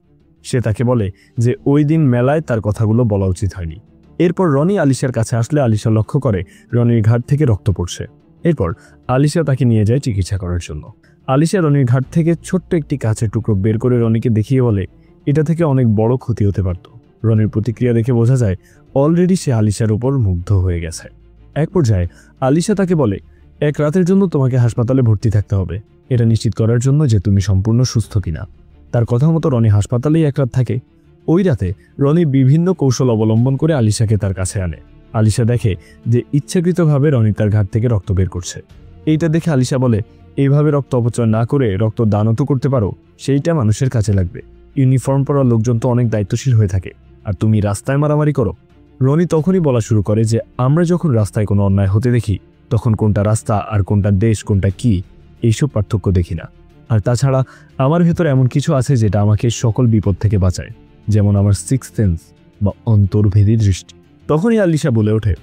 সে তাকে বলে যে ওই দিন মেলায় তার কথাগুলো বলা উচিত হয়নি। এরপর রনি আলিশার কাছে আসলে আলিশা লক্ষ্য করে রনির ঘাট থেকে রক্ত পড়ছে। এরপর আলিশা তাকে নিয়ে যায় চিকিৎসা করার জন্য। আলিশা রনির ঘাট থেকে ছোট্ট একটি কাঁচের টুকরো বের করে রনিকে দেখিয়ে বলে, এটা থেকে অনেক বড় ক্ষতি হতে পারত। রনির প্রতিক্রিয়া দেখে বোঝা যায় অলরেডি সে আলিশার উপর মুগ্ধ হয়ে গেছে। এক পর্যায়ে আলিশা তাকে বলে, এক রাতের জন্য তোমাকে হাসপাতালে ভর্তি থাকতে হবে, এটা নিশ্চিত করার জন্য যে তুমি সম্পূর্ণ সুস্থ কিনা। তার কথা মতো রনি হাসপাতালেই এক রাত থাকে। ওই রাতে রনি বিভিন্ন কৌশল অবলম্বন করে আলিশাকে তার কাছে আনে। আলিশা দেখে যে ইচ্ছাকৃতভাবে রনি তার ঘাট থেকে রক্ত বের করছে। এইটা দেখে আলিশা বলে, এইভাবে রক্ত অপচয় না করে রক্ত দানও তো করতে পারো, সেইটা মানুষের কাছে লাগবে। ইউনিফর্ম পরা লোকজন তো অনেক দায়িত্বশীল হয়ে থাকে, আর তুমি রাস্তায় মারামারি করো। রনি তখনই বলা শুরু করে যে আমরা যখন রাস্তায় কোনো অন্যায় হতে দেখি তখন কোনটা রাস্তা আর কোনটা দেশ কোনটা কি এইসব পার্থক্য দেখি না। আর তাছাড়া আমার ভেতরে এমন কিছু আছে যেটা আমাকে সকল বিপদ থেকে বাঁচায়, যেমন আমার সিক্স সেন্স বা অন্তর্ভেদী দৃষ্টি। তখনই আলিশা বলে ওঠে,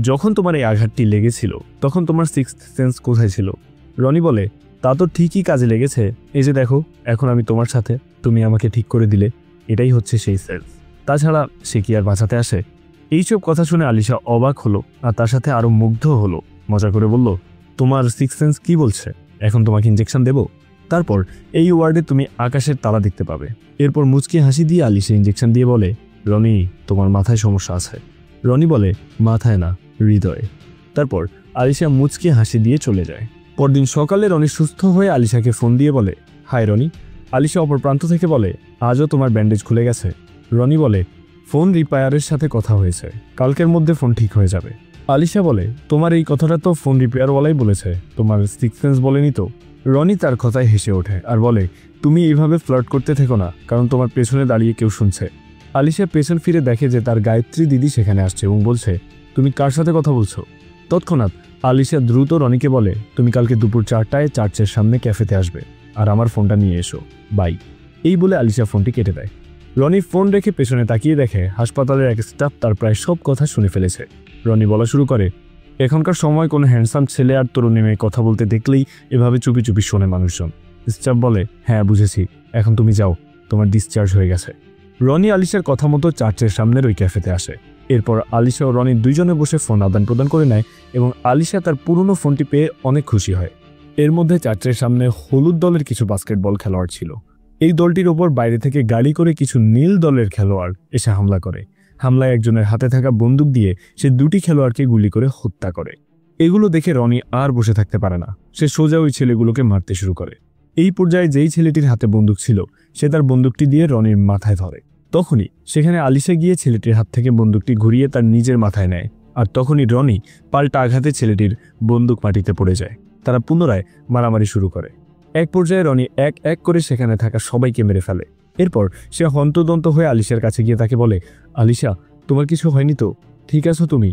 যখন তোমার এই আঘাতটি লেগেছিল তখন তোমার সিক্স সেন্স কোথায় ছিল? রনি বলে, তা তো ঠিকই কাজে লেগেছে, এই যে দেখো এখন আমি তোমার সাথে, তুমি আমাকে ঠিক করে দিলে, এটাই হচ্ছে সেই সেন্স। তাছাড়া সে কি আর বাঁচাতে আসে? এইসব কথা শুনে আলিশা অবাক হলো আর তার সাথে আরো মুগ্ধ হলো। মজা করে বলল, তোমার সিক্স সেন্স কি বলছে? এখন তোমাকে ইঞ্জেকশন দেব, তারপর এই ওয়ার্ডে তুমি আকাশের তারা দেখতে পাবে। এরপর মুচকি হাসি দিয়ে আলিশা ইঞ্জেকশন দিয়ে বলে, রনি তোমার মাথায় সমস্যা আছে। রনি বলে, মাথায় না, হৃদয়ে। তারপর আলিশা মুচকি হাসি দিয়ে চলে যায়। পরদিন সকালে রনি সুস্থ হয়ে আলিশাকে ফোন দিয়ে বলে, হাই রনি। আলিশা অপর প্রান্ত থেকে বলে, আজও তোমার ব্যান্ডেজ খুলে গেছে। রনি বলে, ফোন রিপেয়ারের সাথে কথা হয়েছে, কালকের মধ্যে ফোন ঠিক হয়ে যাবে। আলিশা বলে, তোমার এই কথাটা তো ফোন রিপেয়ারওয়ালাই বলেছে, তোমার সিক্স সেন্স বলেনি তো? রনি তার কথায় হেসে ওঠে আর বলে, তুমি এইভাবে ফ্লার্ট করতে থেকো না, কারণ তোমার পেছনে দাঁড়িয়ে কেউ শুনছে। আলিশা পেছন ফিরে দেখে যে তার গায়ত্রী দিদি সেখানে আসছে এবং বলছে, তুমি কার সাথে কথা বলছো? তৎক্ষণাৎ আলিশা দ্রুত রনিকে বলে, তুমি কালকে দুপুর 4টায় চার্চের সামনে ক্যাফেতে আসবে আর আমার ফোনটা নিয়ে এসো, বাই। এই বলে আলিশা ফোনটি কেটে দেয়। রনি ফোন রেখে পেছনে তাকিয়ে দেখে হাসপাতালের এক স্টাফ তার প্রায় সব কথা শুনে ফেলেছে। রনি বলা শুরু করে, এখনকার সময় কোনো হ্যান্ডসাম ছেলে আর তরুণী মেয়ে কথা বলতে দেখলেই এভাবে চুপি চুপি শোনে মানুষজন। স্টাফ বলে, হ্যাঁ বুঝেছি, এখন তুমি যাও, তোমার ডিসচার্জ হয়ে গেছে। রনি আলিশার কথা মতো চার্চের সামনের ওই ক্যাফেতে আসে। এরপর আলিশা ও রনি দুইজনে বসে ফোন আদান প্রদান করে নেয় এবং আলিশা তার পুরনো ফোনটি পেয়ে অনেক খুশি হয়। এর মধ্যে চার্চের সামনে হলুদ দলের কিছু বাস্কেটবল খেলোয়াড় ছিল। এই দলটির ওপর বাইরে থেকে গাড়ি করে কিছু নীল দলের খেলোয়াড় এসে হামলা করে। হামলায় একজনের হাতে থাকা বন্দুক দিয়ে সে 2টি খেলোয়াড়কে গুলি করে হত্যা করে। এগুলো দেখে রনি আর বসে থাকতে পারে না, সে সোজা ওই ছেলেগুলোকে মারতে শুরু করে। এই পর্যায়ে যেই ছেলেটির হাতে বন্দুক ছিল সে তার বন্দুকটি দিয়ে রনির মাথায় ধরে। তখনই সেখানে আলিশা গিয়ে ছেলেটির হাত থেকে বন্দুকটি ঘুরিয়ে তার নিজের মাথায় নেয়, আর তখনই রনি পাল্টা আঘাতে ছেলেটির বন্দুক মাটিতে পড়ে যায়। তারা পুনরায় মারামারি শুরু করে। এক পর্যায়ে রনি এক এক করে সেখানে থাকা সবাইকে মেরে ফেলে। এরপর সে হন্তদন্ত হয়ে আলিশার কাছে গিয়ে তাকে বলে, আলিশা, তোমার কিছু হয়নি তো? ঠিক আছো তুমি?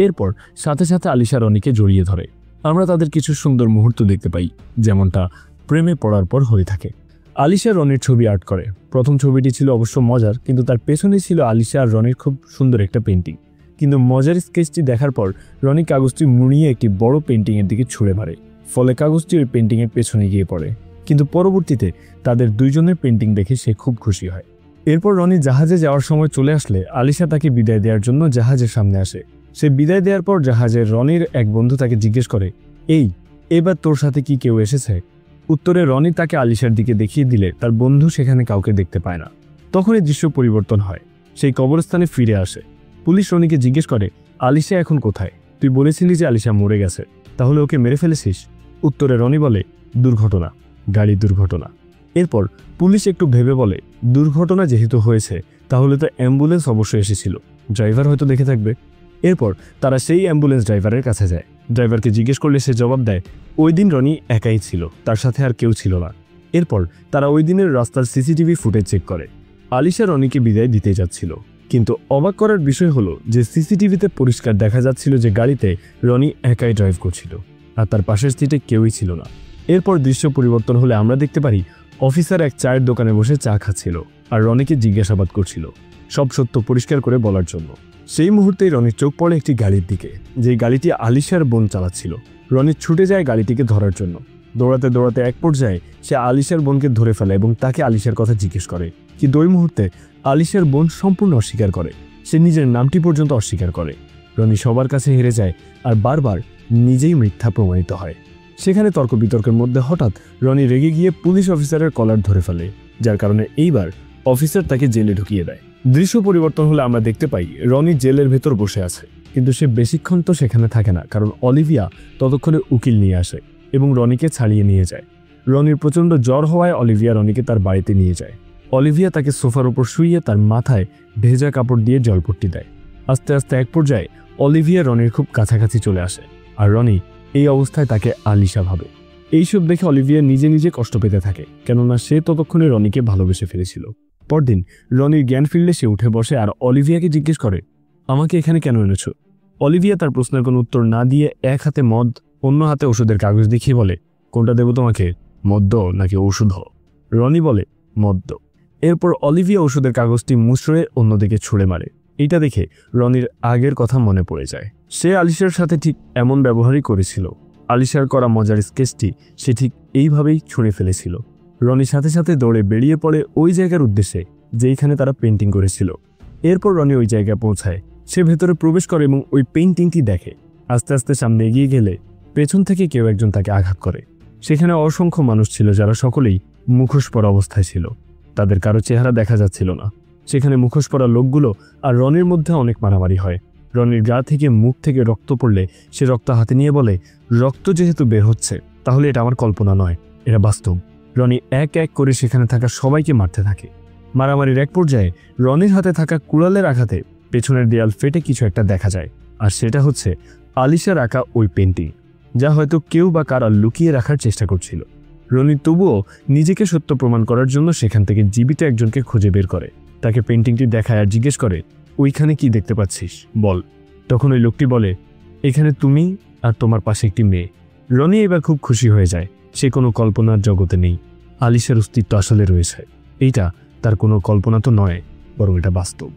এরপর সাথে সাথে আলিশা রনিকে জড়িয়ে ধরে। আমরা তাদের কিছু সুন্দর মুহূর্ত দেখতে পাই, যেমনটা প্রেমে পড়ার পর হয়ে থাকে। আলিশা রনির ছবি আর্ট করে। প্রথম ছবিটি ছিল অবশ্য মজার, কিন্তু তার পেছনে ছিল আলিশা আর রনির খুব সুন্দর একটা পেন্টিং। কিন্তু মজার স্কেচটি দেখার পর রনি কাগজটি মুড়িয়ে একটি বড় পেন্টিংয়ের দিকে ছুঁড়ে মারে, ফলে কাগজটি ওই পেন্টিংয়ের পেছনে গিয়ে পড়ে। কিন্তু পরবর্তীতে তাদের দুইজনের পেন্টিং দেখে সে খুব খুশি হয়। এরপর রনি জাহাজে যাওয়ার সময় চলে আসলে আলিশা তাকে বিদায় দেওয়ার জন্য জাহাজের সামনে আসে। সে বিদায় দেওয়ার পর জাহাজের রনির এক বন্ধু তাকে জিজ্ঞেস করে, এবার তোর সাথে কি কেউ এসেছে? উত্তরে রনি তাকে আলিশার দিকে দেখিয়ে দিলে তার বন্ধু সেখানে কাউকে দেখতে পায় না। তখনই দৃশ্য পরিবর্তন হয়, সেই কবরস্থানে ফিরে আসে। পুলিশ রনিকে জিজ্ঞেস করে, আলিশা এখন কোথায়? তুই বলেছিলি যে আলিশা মরে গেছে, তাহলে ওকে মেরে ফেলেছিস? উত্তরে রনি বলে, দুর্ঘটনা, গাড়ি দুর্ঘটনা। এরপর পুলিশ একটু ভেবে বলে, দুর্ঘটনা যেহেতু হয়েছে তাহলে তো অ্যাম্বুলেন্স অবশ্যই এসেছিল, ড্রাইভার হয়তো দেখে থাকবে। এরপর তারা সেই অ্যাম্বুলেন্স ড্রাইভারের কাছে যায়। ড্রাইভারকে জিজ্ঞেস করলে সে জবাব দেয়, ওই দিন রনি একাই ছিল, তার সাথে আর কেউ ছিল না। এরপর তারা ওই দিনের রাস্তার সিসিটিভি ফুটেজ চেক করে। আলিশা রনিকে বিদায় দিতে যাচ্ছিল, কিন্তু অবাক করার বিষয় হলো যে সিসিটিভিতে পরিষ্কার দেখা যাচ্ছিল যে গাড়িতে রনি একাই ড্রাইভ করছিল, আর তার পাশের সিটে কেউই ছিল না। এরপর দৃশ্য পরিবর্তন হলে আমরা দেখতে পারি অফিসার এক চায়ের দোকানে বসে চা খাচ্ছিল আর রনিকে জিজ্ঞাসাবাদ করছিল, সব সত্য পরিষ্কার করে বলার জন্য। সেই মুহূর্তেই রনির চোখ পড়ে একটি গাড়ির দিকে, যে গাড়িটি আলিশার বোন চালাচ্ছিল। রনি ছুটে যায় গাড়িটিকে ধরার জন্য। দৌড়াতে দৌড়াতে এক পর্যায়ে সে আলিশার বোনকে ধরে ফেলে এবং তাকে আলিশার কথা জিজ্ঞেস করে, কিন্তু ওই মুহূর্তে আলিশার বোন সম্পূর্ণ অস্বীকার করে, সে নিজের নামটি পর্যন্ত অস্বীকার করে। রনি সবার কাছে হেরে যায় আর বারবার নিজেই মিথ্যা প্রমাণিত হয়। সেখানে তর্ক বিতর্কের মধ্যে হঠাৎ রনি রেগে গিয়ে পুলিশ অফিসারের কলার ধরে ফেলে, যার কারণে এইবার অফিসার তাকে জেলে ঢুকিয়ে দেয়। দৃশ্য পরিবর্তন হলে আমরা দেখতে পাই রনি জেলের ভেতর বসে আছে, কিন্তু সে বেশিক্ষণ তো সেখানে থাকে না, কারণ অলিভিয়া ততক্ষণে উকিল নিয়ে আসে এবং রনিকে ছাড়িয়ে নিয়ে যায়। রনির প্রচণ্ড জ্বর হওয়ায় অলিভিয়া রনিকে তার বাড়িতে নিয়ে যায়। অলিভিয়া তাকে সোফার উপর শুইয়ে তার মাথায় ভেজা কাপড় দিয়ে জলপট্টি দেয়। আস্তে আস্তে এক পর্যায়ে অলিভিয়া রনির খুব কাছাকাছি চলে আসে, আর রনি এই অবস্থায় তাকে আলিশা ভাবে। এইসব দেখে অলিভিয়া নিজে নিজে কষ্ট পেতে থাকে, কেননা সে ততক্ষণে রনিকে ভালোবেসে ফেলেছিল। পরদিন রনির জ্ঞান ফিরলে সে উঠে বসে আর অলিভিয়াকে জিজ্ঞেস করে, আমাকে এখানে কেন এনেছো? অলিভিয়া তার প্রশ্নের কোনো উত্তর না দিয়ে এক হাতে মদ, অন্য হাতে ওষুধের কাগজ দেখিয়ে বলে, কোনটা দেবো তোমাকে, মদ্য নাকি ঔষধ? রনি বলে, মদ্য। এরপর অলিভিয়া ওষুধের কাগজটি মুচড়ে অন্যদিকে ছুঁড়ে মারে। এটা দেখে রনির আগের কথা মনে পড়ে যায়। সে আলিশার সাথে ঠিক এমন ব্যবহারই করেছিল। আলিশার করা মজার স্কেচটি সে ঠিক এইভাবেই ছুঁড়ে ফেলেছিল। রনির সাথে সাথে দৌড়ে বেরিয়ে পড়ে ওই জায়গার উদ্দেশ্যে যেইখানে তারা পেন্টিং করেছিল। এরপর রনি ওই জায়গায় পৌঁছায়। সে ভেতরে প্রবেশ করে এবং ওই পেন্টিংটি দেখে। আস্তে আস্তে সামনে এগিয়ে গেলে পেছন থেকে কেউ একজন তাকে আঘাত করে। সেখানে অসংখ্য মানুষ ছিল, যারা সকলেই মুখোশ পরা অবস্থায় ছিল। তাদের কারো চেহারা দেখা যাচ্ছিল না। সেখানে মুখোশ পরা লোকগুলো আর রনির মধ্যে অনেক মারামারি হয়। রনির গা থেকে মুখ থেকে রক্ত পড়লে সে রক্ত হাতে নিয়ে বলে, রক্ত যেহেতু বের হচ্ছে তাহলে এটা আমার কল্পনা নয়, এটা বাস্তব। রনি এক এক করে সেখানে থাকা সবাইকে মারতে থাকে। মারামারির এক পর্যায়ে রনির হাতে থাকা কুড়ালের আঘাতে পেছনের দেয়াল ফেটে কিছু একটা দেখা যায়, আর সেটা হচ্ছে আলিশার আঁকা ওই পেন্টিং, যা হয়তো কেউ বা কারা লুকিয়ে রাখার চেষ্টা করছিল। রনি তবুও নিজেকে সত্য প্রমাণ করার জন্য সেখান থেকে জীবিত একজনকে খুঁজে বের করে। তাকে পেন্টিংটি দেখায় আর জিজ্ঞেস করে, ওইখানে কি দেখতে পাচ্ছিস বল। তখন ওই লোকটি বলে, এখানে তুমি আর তোমার পাশে একটি মেয়ে। রনি এবার খুব খুশি হয়ে যায়। সে কোনো কল্পনার জগতে নেই, আলিশার অস্তিত্ব আসলে রয়েছে। এইটা তার কোনো কল্পনা তো নয়, বরং এটা বাস্তব।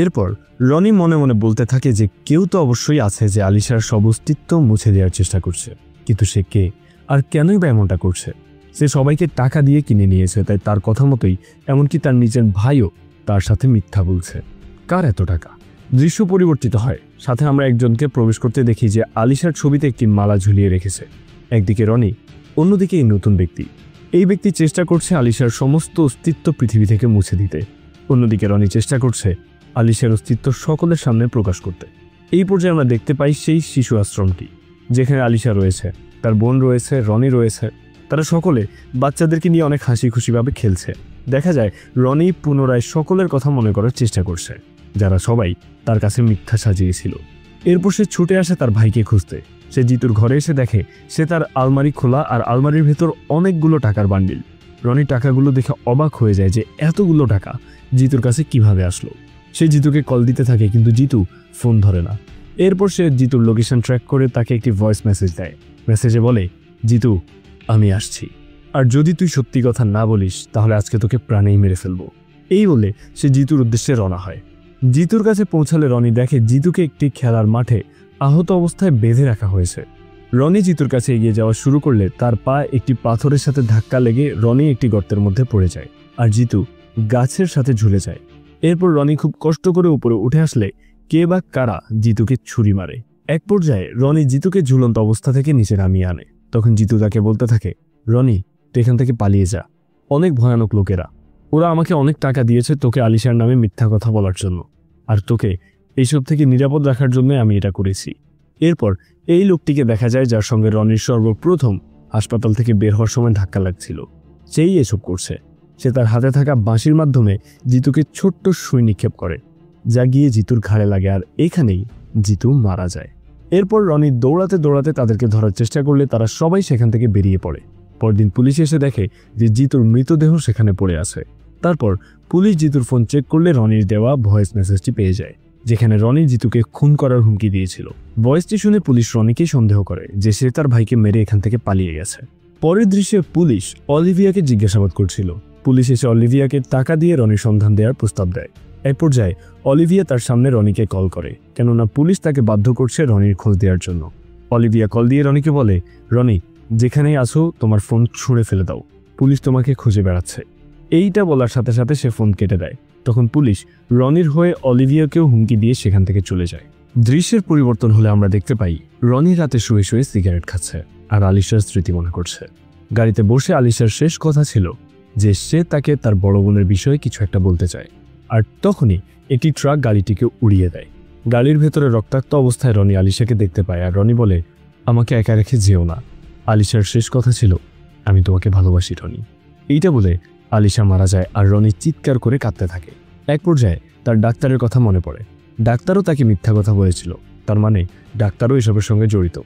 এরপর রনি মনে মনে বলতে থাকে যে কেউ তো অবশ্যই আছে যে আলিশার সব অস্তিত্ব মুছে দেওয়ার চেষ্টা করছে, কিন্তু সে কে আর কেনই বা এমনটা করছে? সে সবাইকে টাকা দিয়ে কিনে নিয়েছে, তাই তার কথা মতোই এমনকি তার নিজের ভাইও তার সাথে মিথ্যা বলছে। কার এত টাকা? দৃশ্য পরিবর্তিত হয়। সাথে আমরা একজনকে প্রবেশ করতে দেখি যে আলিশার ছবিতে একটি মালা ঝুলিয়ে রেখেছে। একদিকে রনি, অন্যদিকে এই নতুন ব্যক্তি। এই ব্যক্তি চেষ্টা করছে আলিশার সমস্ত অস্তিত্ব পৃথিবী থেকে মুছে দিতে। অন্যদিকে রনি চেষ্টা করছে আলিশার অস্তিত্ব সকলের সামনে প্রকাশ করতে। এই পর্যায়ে আমরা দেখতে পাই সেই শিশু আশ্রমটি, যেখানে আলিশা রয়েছে, তার বোন রয়েছে, রনি রয়েছে। তারা সকলে বাচ্চাদেরকে নিয়ে অনেক হাসি খুশিভাবে খেলছে। দেখা যায় রনি পুনরায় সকলের কথা মনে করার চেষ্টা করছে, যারা সবাই তার কাছে মিথ্যা সাজিয়েছিল। এরপর সে ছুটে আসে তার ভাইকে খুঁজতে। সে জিতুর ঘরে এসে দেখে সে তার আলমারি খোলা, আর আলমারির ভেতর অনেকগুলো টাকার বান্ডিল। রনি টাকাগুলো দেখে অবাক হয়ে যায় যে এতগুলো টাকা জিতুর কাছে কিভাবে আসলো। সে জিতুকে কল দিতে থাকে, কিন্তু জিতু ফোন ধরে না। এরপর সে জিতুর লোকেশন ট্র্যাক করে তাকে একটি ভয়েস মেসেজ দেয়। মেসেজে বলে, জিতু আমি আসছি, আর যদি তুই সত্যি কথা না বলিস তাহলে আজকে তোকে প্রাণেই মেরে ফেলবো। এই বলে সে জিতুর উদ্দেশ্যে রওনা হয়। জিতুর কাছে পৌঁছালে রনি দেখে জিতুকে একটি খেলার মাঠে আহত অবস্থায় বেঁধে রাখা হয়েছে। রনি জিতুর কাছে এগিয়ে যাওয়া শুরু করলে তার পা একটি পাথরের সাথে ধাক্কা লেগে রনি একটি গর্তের মধ্যে পড়ে যায়, আর জিতু গাছের সাথে ঝুলে যায়। এরপর রনি খুব কষ্ট করে উপরে উঠে আসলে কে বা কারা জিতুকে ছুরি মারে। এক পর্যায়ে রনি জিতুকে ঝুলন্ত অবস্থা থেকে নিচে নামিয়ে আনে। তখন জিতু তাকে বলতে থাকে, রনি তুই এখান থেকে পালিয়ে যা, অনেক ভয়ানক লোকেরা, ওরা আমাকে অনেক টাকা দিয়েছে তোকে আলিশার নামে মিথ্যা কথা বলার জন্য, আর তোকে এইসব থেকে নিরাপদ রাখার জন্য আমি এটা করেছি। এরপর এই লোকটিকে দেখা যায় যার সঙ্গে রনির সর্বপ্রথম হাসপাতাল থেকে বের হওয়ার সময় ধাক্কা লাগছিল। সেই এসব করছে। সে তার হাতে থাকা বাঁশির মাধ্যমে জিতুকে ছোট্ট সুই নিক্ষেপ করে, যা গিয়ে জিতুর ঘাড়ে লাগে, আর এখানেই জিতু মারা যায়। এরপর রনি দৌড়াতে দৌড়াতে তাদেরকে ধরার চেষ্টা করলে তারা সবাই সেখান থেকে বেরিয়ে পড়ে। পরদিন পুলিশ এসে দেখে যে জিতুর মৃতদেহ সেখানে পড়ে আছে। তারপর পুলিশ জিতুর ফোন চেক করলে রনির দেওয়া ভয়েস মেসেজটি পেয়ে যায়, যেখানে রনি জিতুকে খুন করার হুমকি দিয়েছিল। ভয়েসটি শুনে পুলিশ রনিকে সন্দেহ করে যে সে তার ভাইকে মেরে এখান থেকে পালিয়ে গেছে। পরের দৃশ্যে পুলিশ অলিভিয়াকে জিজ্ঞাসাবাদ করছিল। পুলিশ এসে অলিভিয়াকে টাকা দিয়ে রনির সন্ধান দেওয়ার প্রস্তাব দেয়। এক পর্যায়ে অলিভিয়া তার সামনে রনিকে কল করে, কেননা পুলিশ তাকে বাধ্য করছে রনির খোঁজ দেওয়ার জন্য। অলিভিয়া কল দিয়ে রনিকে বলে, রনি যেখানেই আসো তোমার ফোন ছুঁড়ে ফেলে দাও, পুলিশ তোমাকে খুঁজে বেড়াচ্ছে। এইটা বলার সাথে সাথে সে ফোন কেটে দেয়। তখন পুলিশ রনির হয়ে অলিভিয়াকেও হুমকি দিয়ে সেখান থেকে চলে যায়। দৃশ্যের পরিবর্তন হলে আমরা দেখতে পাই রনি রাতে শুয়ে শুয়ে সিগারেট খাচ্ছে আর আলিশার স্মৃতি মনে করছে। গাড়িতে বসে আলিশার শেষ কথা ছিল যে সে তাকে তার বড় বোনের বিষয়ে কিছু একটা বলতে চায়। আর তখনই একটি ট্রাক গাড়িটিকে উড়িয়ে দেয়। গাড়ির ভেতরে রক্তাক্ত অবস্থায় রনি আলিশাকে দেখতে পায়, আর রনি বলে, আমাকে একা রেখে যেও না। আলিশার শেষ কথা ছিল, আমি তোমাকে ভালোবাসি রনি। এইটা বলে আলিশা মারা যায়, আর রনি চিৎকার করে কাঁদতে থাকে। এক পর্যায়ে তার ডাক্তারের কথা মনে পড়ে। ডাক্তারও তাকে মিথ্যা কথা বলেছিল, তার মানে ডাক্তারও এসবের সঙ্গে জড়িত।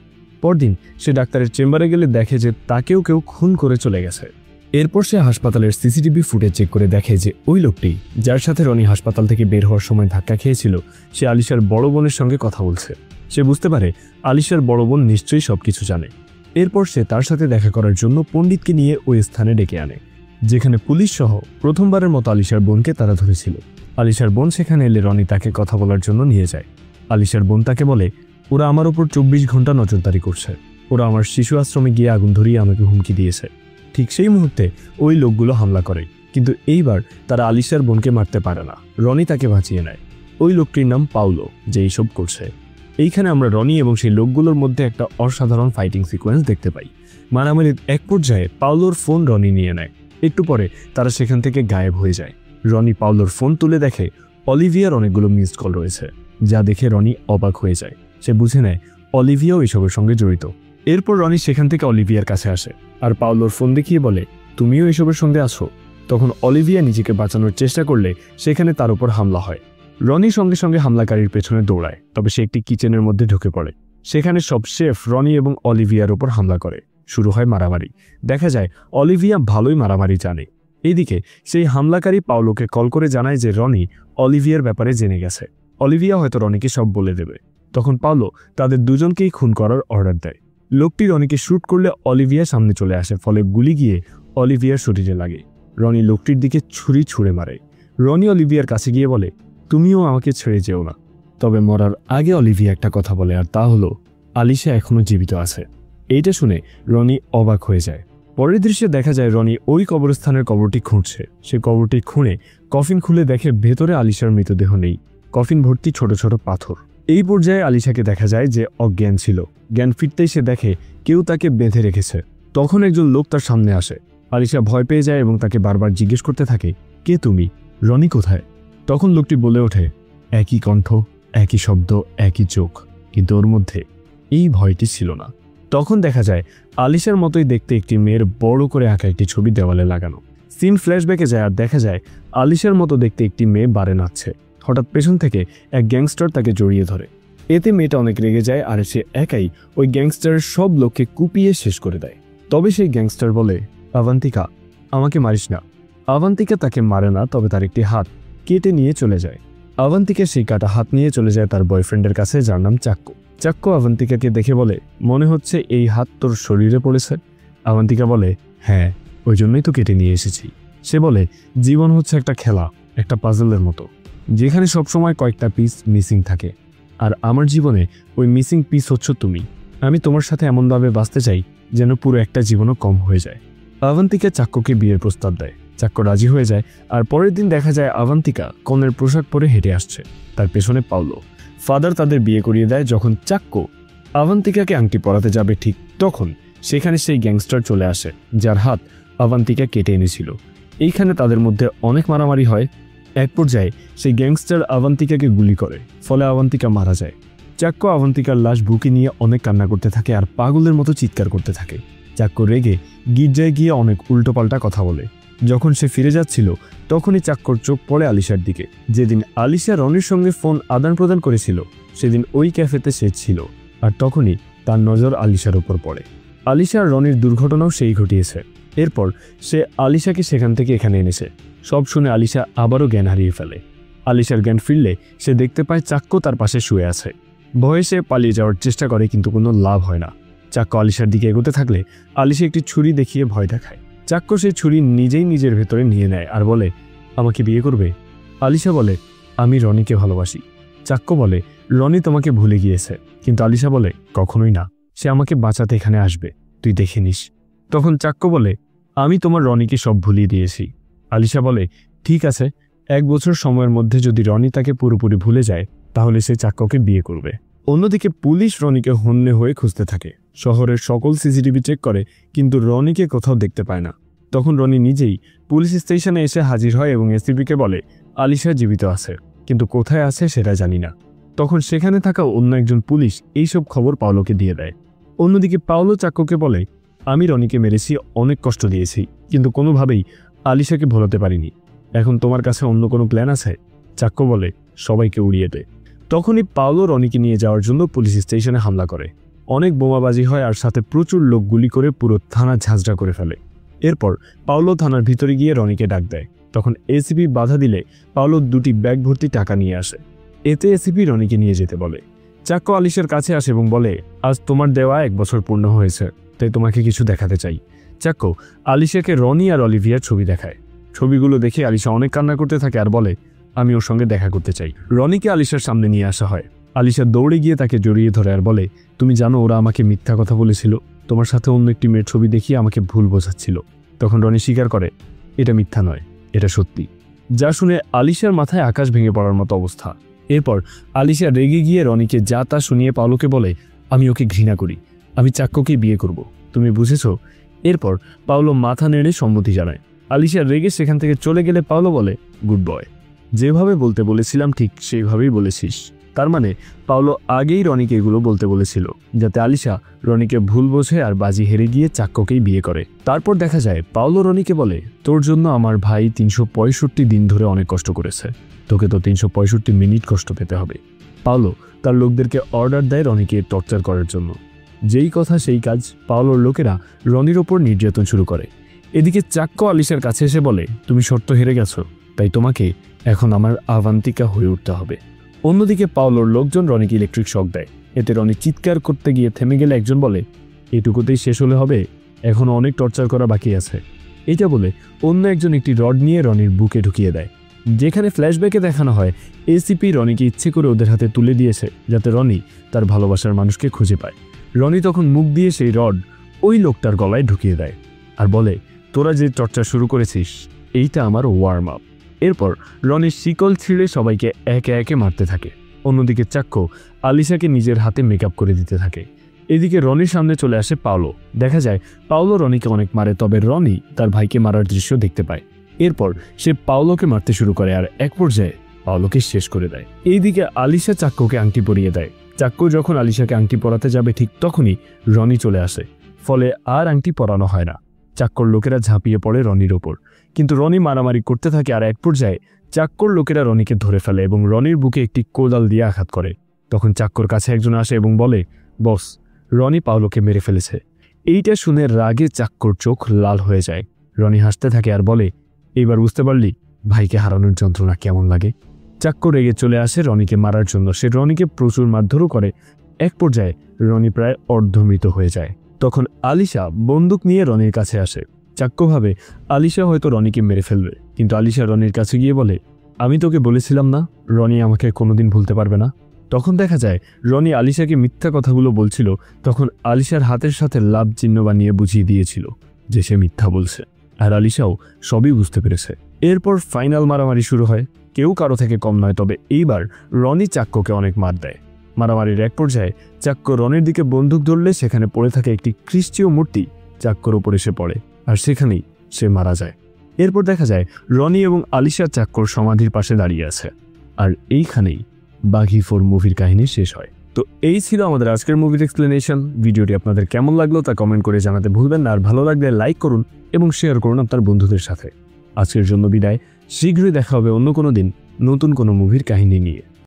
পরদিন সে ডাক্তারের চেম্বারে গেলে দেখে যে তাকেও কেউ খুন করে চলে গেছে। এরপর সে হাসপাতালের সিসিটিভি ফুটেজ চেক করে দেখে যে ওই লোকটি যার সাথে রনি হাসপাতাল থেকে বের হওয়ার সময় ধাক্কা খেয়েছিল সে আলিশার বড় বোনের সঙ্গে কথা বলছে। সে বুঝতে পারে আলিশার বড় বোন নিশ্চয়ই সবকিছু জানে। এরপর সে তার সাথে দেখা করার জন্য পণ্ডিতকে নিয়ে ওই স্থানে ডেকে আনে, যেখানে পুলিশ সহ প্রথমবারের মতো আলিশার বোনকে তারা ধরেছিল। আলিশার বোন সেখানে এলে রনি তাকে কথা বলার জন্য নিয়ে যায়। আলিশার বোন তাকে বলে, ওরা আমার উপর 24 ঘন্টা নজরদারি করছে, ওরা আমার শিশু আশ্রমে গিয়ে আগুন ধরিয়ে আমাকে হুমকি দিয়েছে। ঠিক সেই মুহূর্তে ওই লোকগুলো হামলা করে, কিন্তু এইবার তারা আলিশার বোনকে মারতে পারে না। রনি তাকে বাঁচিয়ে নেয়। ওই লোকটির নাম পাউলো, যে এইসব করছে। এইখানে আমরা রনি এবং সেই লোকগুলোর মধ্যে একটা অসাধারণ ফাইটিং সিকোয়েন্স দেখতে পাই। মারামারির এক পর্যায়ে পাউলোর ফোন রনি নিয়ে নেয়। একটু পরে তারা সেখান থেকে গায়েব হয়ে যায়। রনি পাউলোর ফোন তুলে দেখে অলিভিয়ার অনেকগুলো মিসড কল রয়েছে, যা দেখে রনি অবাক হয়ে যায়। সে বুঝে নেয় অলিভিয়াও এসবের সঙ্গে জড়িত। এরপর রনি সেখান থেকে অলিভিয়ার কাছে আসে আর পাউলোর ফোন দেখিয়ে বলে, তুমিও এসবের সঙ্গে আছো। তখন অলিভিয়া নিজেকে বাঁচানোর চেষ্টা করলে সেখানে তার উপর হামলা হয়। রনি সঙ্গে সঙ্গে হামলাকারীর পেছনে দৌড়ায়, তবে সে একটি কিচেনের মধ্যে ঢুকে পড়ে। সেখানে সব শেফ রনি এবং অলিভিয়ার উপর হামলা করে। শুরু হয় মারামারি। দেখা যায় অলিভিয়া ভালোই মারামারি জানে। এইদিকে সেই হামলাকারী পাউলোকে কল করে জানায় যে রনি অলিভিয়ার ব্যাপারে জেনে গেছে। অলিভিয়া হয়তো রনিকে সব বলে দেবে। তখন পাউলো তাদের দুজনকেই খুন করার অর্ডার দেয়। লোকটি রনিকে শ্যুট করলে অলিভিয়া সামনে চলে আসে, ফলে গুলি গিয়ে অলিভিয়ার শরীরে লাগে। রনি লোকটির দিকে ছুরি ছুঁড়ে মারে। রনি অলিভিয়ার কাছে গিয়ে বলে, তুমিও আমাকে ছেড়ে যেও না। তবে মরার আগে অলিভিয়া একটা কথা বলে, আর তা হলো আলিশা এখনো জীবিত আছে। এইটা শুনে রনি অবাক হয়ে যায়। পরের দৃশ্যে দেখা যায় রনি ওই কবরস্থানের কবরটি খুঁড়ছে। সে কবরটি খুঁড়ে কফিন খুলে দেখে ভেতরে আলিশার মৃতদেহ নেই, কফিন ভর্তি ছোট ছোট পাথর। এই পর্যায়ে আলিশাকে দেখা যায় যে অজ্ঞান ছিল। জ্ঞান ফিরতেই সে দেখে কেউ তাকে বেঁধে রেখেছে। তখন একজন লোক তার সামনে আসে আলিশা ভয় পেয়ে যায় এবং তাকে বারবার জিজ্ঞেস করতে থাকে, কে তুমি, রনি কোথায়? তখন লোকটি বলে ওঠে, একই কণ্ঠ, একই শব্দ, একই চোখ, কিন্তু ওর মধ্যে এই ভয়টি ছিল না। তখন দেখা যায় আলিশার মতোই দেখতে একটি মেয়ের বড় করে আঁকা একটি ছবি দেওয়ালে লাগানো। সিন ফ্ল্যাশব্যাকে যায় আর দেখা যায় আলিশার মতো দেখতে একটি মেয়ে বারে নাচছে। হঠাৎ পেছন থেকে এক গ্যাংস্টার তাকে জড়িয়ে ধরে। এতে মেয়েটা অনেক রেগে যায় আর সে একাই ওই গ্যাংস্টারের সব লোককে কুপিয়ে শেষ করে দেয়। তবে সেই গ্যাংস্টার বলে, আভান্তিকা, আমাকে মারিস না। আভান্তিকা তাকে মারে না, তবে তার একটি হাত কেটে নিয়ে চলে যায়। আভান্তিকা সেই কাটা হাত নিয়ে চলে যায় তার বয়ফ্রেন্ডের কাছে, যার নাম চাক্কু। চাক্কু আভান্তিকাকে দেখে বলে, মনে হচ্ছে এই হাত তোর শরীরে পড়েছে। আভান্তিকা বলে, হ্যাঁ, ওই জন্যই তো কেটে নিয়ে এসেছি। সে বলে, জীবন হচ্ছে একটা খেলা, একটা পাজলের মতো, যেখানে সবসময় কয়েকটা পিস মিসিং থাকে, আর আমার জীবনে ওই মিসিং পিস হচ্ছে তুমি। আমি তোমার সাথে এমনভাবে বাঁচতে চাই যেন পুরো একটা জীবনও কম হয়ে যায়। আভান্তিকা চাক্কুকে বিয়ের প্রস্তাব দেয়। চাক্কু রাজি হয়ে যায় আর পরের দিন দেখা যায় আভান্তিকা কনের পোশাক পরে হেঁটে আসছে, তার পেছনে পাওলো। ফাদার তাদের বিয়ে করিয়ে দেয়। যখন চাক্কু আভান্তিকাকে আংটি পরাতে যাবে ঠিক তখন সেখানে সেই গ্যাংস্টার চলে আসে, যার হাত আভান্তিকা কেটে এনেছিল। এইখানে তাদের মধ্যে অনেক মারামারি হয়। এক পর্যায়ে সেই গ্যাংস্টার আভান্তিকাকে গুলি করে, ফলে আভান্তিকা মারা যায়। চাক্কু আভান্তিকার লাশ বুকে নিয়ে অনেক কান্না করতে থাকে আর পাগলের মতো চিৎকার করতে থাকে। চাক্কু রেগে গির্জায় গিয়ে অনেক উল্টোপাল্টা কথা বলে। যখন সে ফিরে যাচ্ছিল তখনই চাক্কুর চোখ পড়ে আলিশার দিকে। যেদিন আলিশা রনির সঙ্গে ফোন আদান প্রদান করেছিল সেদিন ওই ক্যাফেতে সে ছিল, আর তখনই তার নজর আলিশার উপর পড়ে। আলিশা আর রনির দুর্ঘটনাও সেই ঘটিয়েছে। এরপর সে আলিশাকে সেখান থেকে এখানে এনেছে। সব শুনে আলিশা আবারও জ্ঞান হারিয়ে ফেলে। আলিশার জ্ঞান ফিরলে সে দেখতে পায় চাক্কু তার পাশে শুয়ে আছে। ভয়ে সে পালিয়ে যাওয়ার চেষ্টা করে, কিন্তু কোনো লাভ হয় না। চাক্কু আলিশার দিকে এগোতে থাকলে আলিশা একটি ছুরি দেখিয়ে ভয় দেখায়। চাক্কু সেই ছুরি নিজেই নিজের ভেতরে নিয়ে নেয় আর বলে, আমাকে বিয়ে করবে? আলিশা বলে, আমি রনিকে ভালোবাসি। চাক্কু বলে, রনি তোমাকে ভুলে গিয়েছে। কিন্তু আলিশা বলে, কখনোই না, সে আমাকে বাঁচাতে এখানে আসবে, তুই দেখে নিস। তখন চাক্কু বলে, আমি তোমার রনিকে সব ভুলিয়ে দিয়েছি। আলিশা বলে, ঠিক আছে, 1 বছর সময়ের মধ্যে যদি রনি তাকে পুরোপুরি ভুলে যায় তাহলে সে চাক্কুকে বিয়ে করবে। অন্যদিকে পুলিশ রনিকে হন্যে হয়ে খুঁজতে থাকে। শহরের সকল সিসিটিভি চেক করে, কিন্তু রনিকে কোথাও দেখতে পায় না। তখন রনি নিজেই পুলিশ স্টেশনে এসে হাজির হয় এবং এসিপিকে বলে, আলিশা জীবিত আছে, কিন্তু কোথায় আছে সেটা জানি না। তখন সেখানে থাকা অন্য একজন পুলিশ এইসব খবর পাওলোকে দিয়ে দেয়। অন্যদিকে পাওলো চাক্কুকে বলে, আমি রনিকে মেরেছি, অনেক কষ্ট দিয়েছি, কিন্তু কোনোভাবেই আলিশাকে ভোলাতে পারিনি। এখন তোমার কাছে অন্য কোনো প্ল্যান আছে? চাক্কু বলে, সবাইকে উড়িয়ে দে। তখনই পাওলো রনিকে নিয়ে যাওয়ার জন্য পুলিশ স্টেশনে হামলা করে। অনেক বোমাবাজি হয় আর সাথে প্রচুর লোক গুলি করে পুরো থানা ঝাঁঝরা করে ফেলে। এরপর পাওলো থানার ভিতরে গিয়ে রনিকে ডাক দেয়। তখন এসিপি বাধা দিলে পাওলো 2টি ব্যাগ ভর্তি টাকা নিয়ে আসে। এতে এসিপি রনিকে নিয়ে যেতে বলে। চাক্কু আলিশার কাছে আসে এবং বলে, আজ তোমার দেওয়া 1 বছর পূর্ণ হয়েছে, তাই তোমাকে কিছু দেখাতে চাই। চাক্কু আলিশাকে রনি আর অলিভিয়ার ছবি দেখায়। ছবিগুলো দেখে আলিশা অনেক কান্না করতে থাকে আর বলে, আমি ওর সঙ্গে দেখা করতে চাই। রনিকে আলিশার সামনে নিয়ে আসা হয়। আলিশা দৌড়ে গিয়ে তাকে জড়িয়ে ধরে আর বলে, তুমি জানো ওরা আমাকে মিথ্যা কথা বলেছিল, তোমার সাথে অন্য একটি মেয়ের ছবি দেখিয়ে আমাকে ভুল বোঝাচ্ছিল। তখন রনি স্বীকার করে, এটা মিথ্যা নয়, এটা সত্যি। যা শুনে আলিশার মাথায় আকাশ ভেঙে পড়ার মতো অবস্থা। এরপর আলিশা রেগে গিয়ে রনিকে যা তা শুনিয়ে পাওলোকে বলে, আমি ওকে ঘৃণা করি, আমি চাক্কুকে বিয়ে করব, তুমি বুঝেছো? এরপর পাওলো মাথা নেড়ে সম্মতি জানায়। আলিশা রেগে সেখান থেকে চলে গেলে পাওলো বলে, গুড বয়, যেভাবে বলতে বলেছিলাম ঠিক সেইভাবেই বলেছিস। তার মানে পাওলো আগেই রনিকে এগুলো বলতে বলেছিল, যাতে আলিশা রনিকে ভুল বোঝে আর বাজি হেরে গিয়ে চাক্কুকেই বিয়ে করে। তারপর দেখা যায় পাওলো রনিকে বলে, তোর জন্য আমার ভাই 365 দিন ধরে অনেক কষ্ট করেছে, তোকে তো 365 মিনিট কষ্ট পেতে হবে। পাওলো তার লোকদেরকে অর্ডার দেয় রনিকে টর্চার করার জন্য। যেই কথা সেই কাজ, পাওলোর লোকেরা রনির ওপর নির্যাতন শুরু করে। এদিকে চাক্কু আলিশার কাছে এসে বলে, তুমি শর্ত হেরে গেছো, তাই তোমাকে এখন আমার আভান্তিকা হয়ে উঠতে হবে। অন্যদিকে পাওলোর লোকজন রনিকে ইলেকট্রিক শক দেয়। এতে রনি চিৎকার করতে গিয়ে থেমে গেলে একজন বলে, এটুকুতেই শেষ হলে হবে, এখনো অনেক টর্চার করা বাকি আছে। এটা বলে অন্য একজন একটি রড নিয়ে রনির বুকে ঢুকিয়ে দেয়। যেখানে ফ্ল্যাশব্যাকে দেখানো হয় এসিপি রনিকে ইচ্ছে করে ওদের হাতে তুলে দিয়েছে, যাতে রনি তার ভালোবাসার মানুষকে খুঁজে পায়। রনি তখন মুখ দিয়ে সেই রড ওই লোকটার গলায় ঢুকিয়ে দেয় আর বলে, তোরা যে টর্চার শুরু করেছিস এইটা আমার ওয়ার্ম আপ। এরপর রনি শিকল ছিঁড়ে সবাইকে একে একে মারতে থাকে। অন্যদিকে চাক্কু আলিশাকে নিজের হাতে মেকআপ করে দিতে থাকে। এদিকে রনির সামনে চলে আসে পাওলো। দেখা যায় পাওলো রনিকে অনেক মারে, তবে রনি তার ভাইকে মারার দৃশ্য দেখতে পায়। এরপর সে পাওলোকে মারতে শুরু করে আর এক পর্যায়ে পাওলোকে শেষ করে দেয়। এইদিকে আলিশা চাক্কুকে আংটি পরিয়ে দেয়। চাক্কু যখন আলিশাকে আংটি পরাতে যাবে ঠিক তখনই রনি চলে আসে, ফলে আর আংটি পরানো হয় না। চাক্কর লোকেরা ঝাঁপিয়ে পড়ে রনির ওপর, কিন্তু রনি মারামারি করতে থাকে আর এক পর্যায়ে চাক্কর লোকেরা রনিকে ধরে ফেলে এবং রনির বুকে একটি কোদাল দিয়ে আঘাত করে। তখন চাক্কর কাছে একজন আসে এবং বলে, বস, রনি পাওলোকে মেরে ফেলেছে। এইটা শুনে রাগে চাক্কর চোখ লাল হয়ে যায়। রনি হাসতে থাকে আর বলে, এইবার বুঝতে পারলি ভাইকে হারানোর যন্ত্রণা কেমন লাগে। চাক্কর রেগে চলে আসে রনিকে মারার জন্য। সে রনিকে প্রচুর মারধরও করে। এক পর্যায়ে রনি প্রায় অর্ধমৃত হয়ে যায়। তখন আলিশা বন্দুক নিয়ে রনির কাছে আসে। চাক্কু ভাবে আলিশা হয়তো রনিকে মেরে ফেলবে, কিন্তু আলিশা রনির কাছে গিয়ে বলে, আমি তোকে বলেছিলাম না রনি আমাকে কোনোদিন ভুলতে পারবে না। তখন দেখা যায় রনি আলিশাকে মিথ্যা কথাগুলো বলছিল। তখন আলিশার হাতের সাথে লাভ চিহ্ন বানিয়ে বুঝিয়ে দিয়েছিল যে সে মিথ্যা বলছে, আর আলিশাও সবই বুঝতে পেরেছে। এরপর ফাইনাল মারামারি শুরু হয়। কেউ কারো থেকে কম নয়, তবে এইবার রনি চাক্কুকে অনেক মার দেয়। মারামারির এক পর্যায়ে চাক্কু রনির দিকে বন্দুক ধরলে সেখানে পড়ে থাকে একটি খ্রিস্টীয় মূর্তি চাক্কুর ওপর এসে পড়ে, আর সেখানেই সে মারা যায়। এরপর দেখা যায় রনি এবং আলিশা চাক্কুর সমাধির পাশে দাঁড়িয়ে আছে, আর এইখানেই বাঘি 4 মুভির কাহিনী শেষ হয়। তো এই ছিল আমাদের আজকের মুভির এক্সপ্লেনেশন। ভিডিওটি আপনাদের কেমন লাগলো তা কমেন্ট করে জানাতে ভুলবেন না, আর ভালো লাগলে লাইক করুন এবং শেয়ার করুন আপনার বন্ধুদের সাথে। আজকের জন্য বিদায়। শীঘ্রই দেখা হবে অন্য কোনো দিন নতুন কোনো মুভির কাহিনী নিয়ে।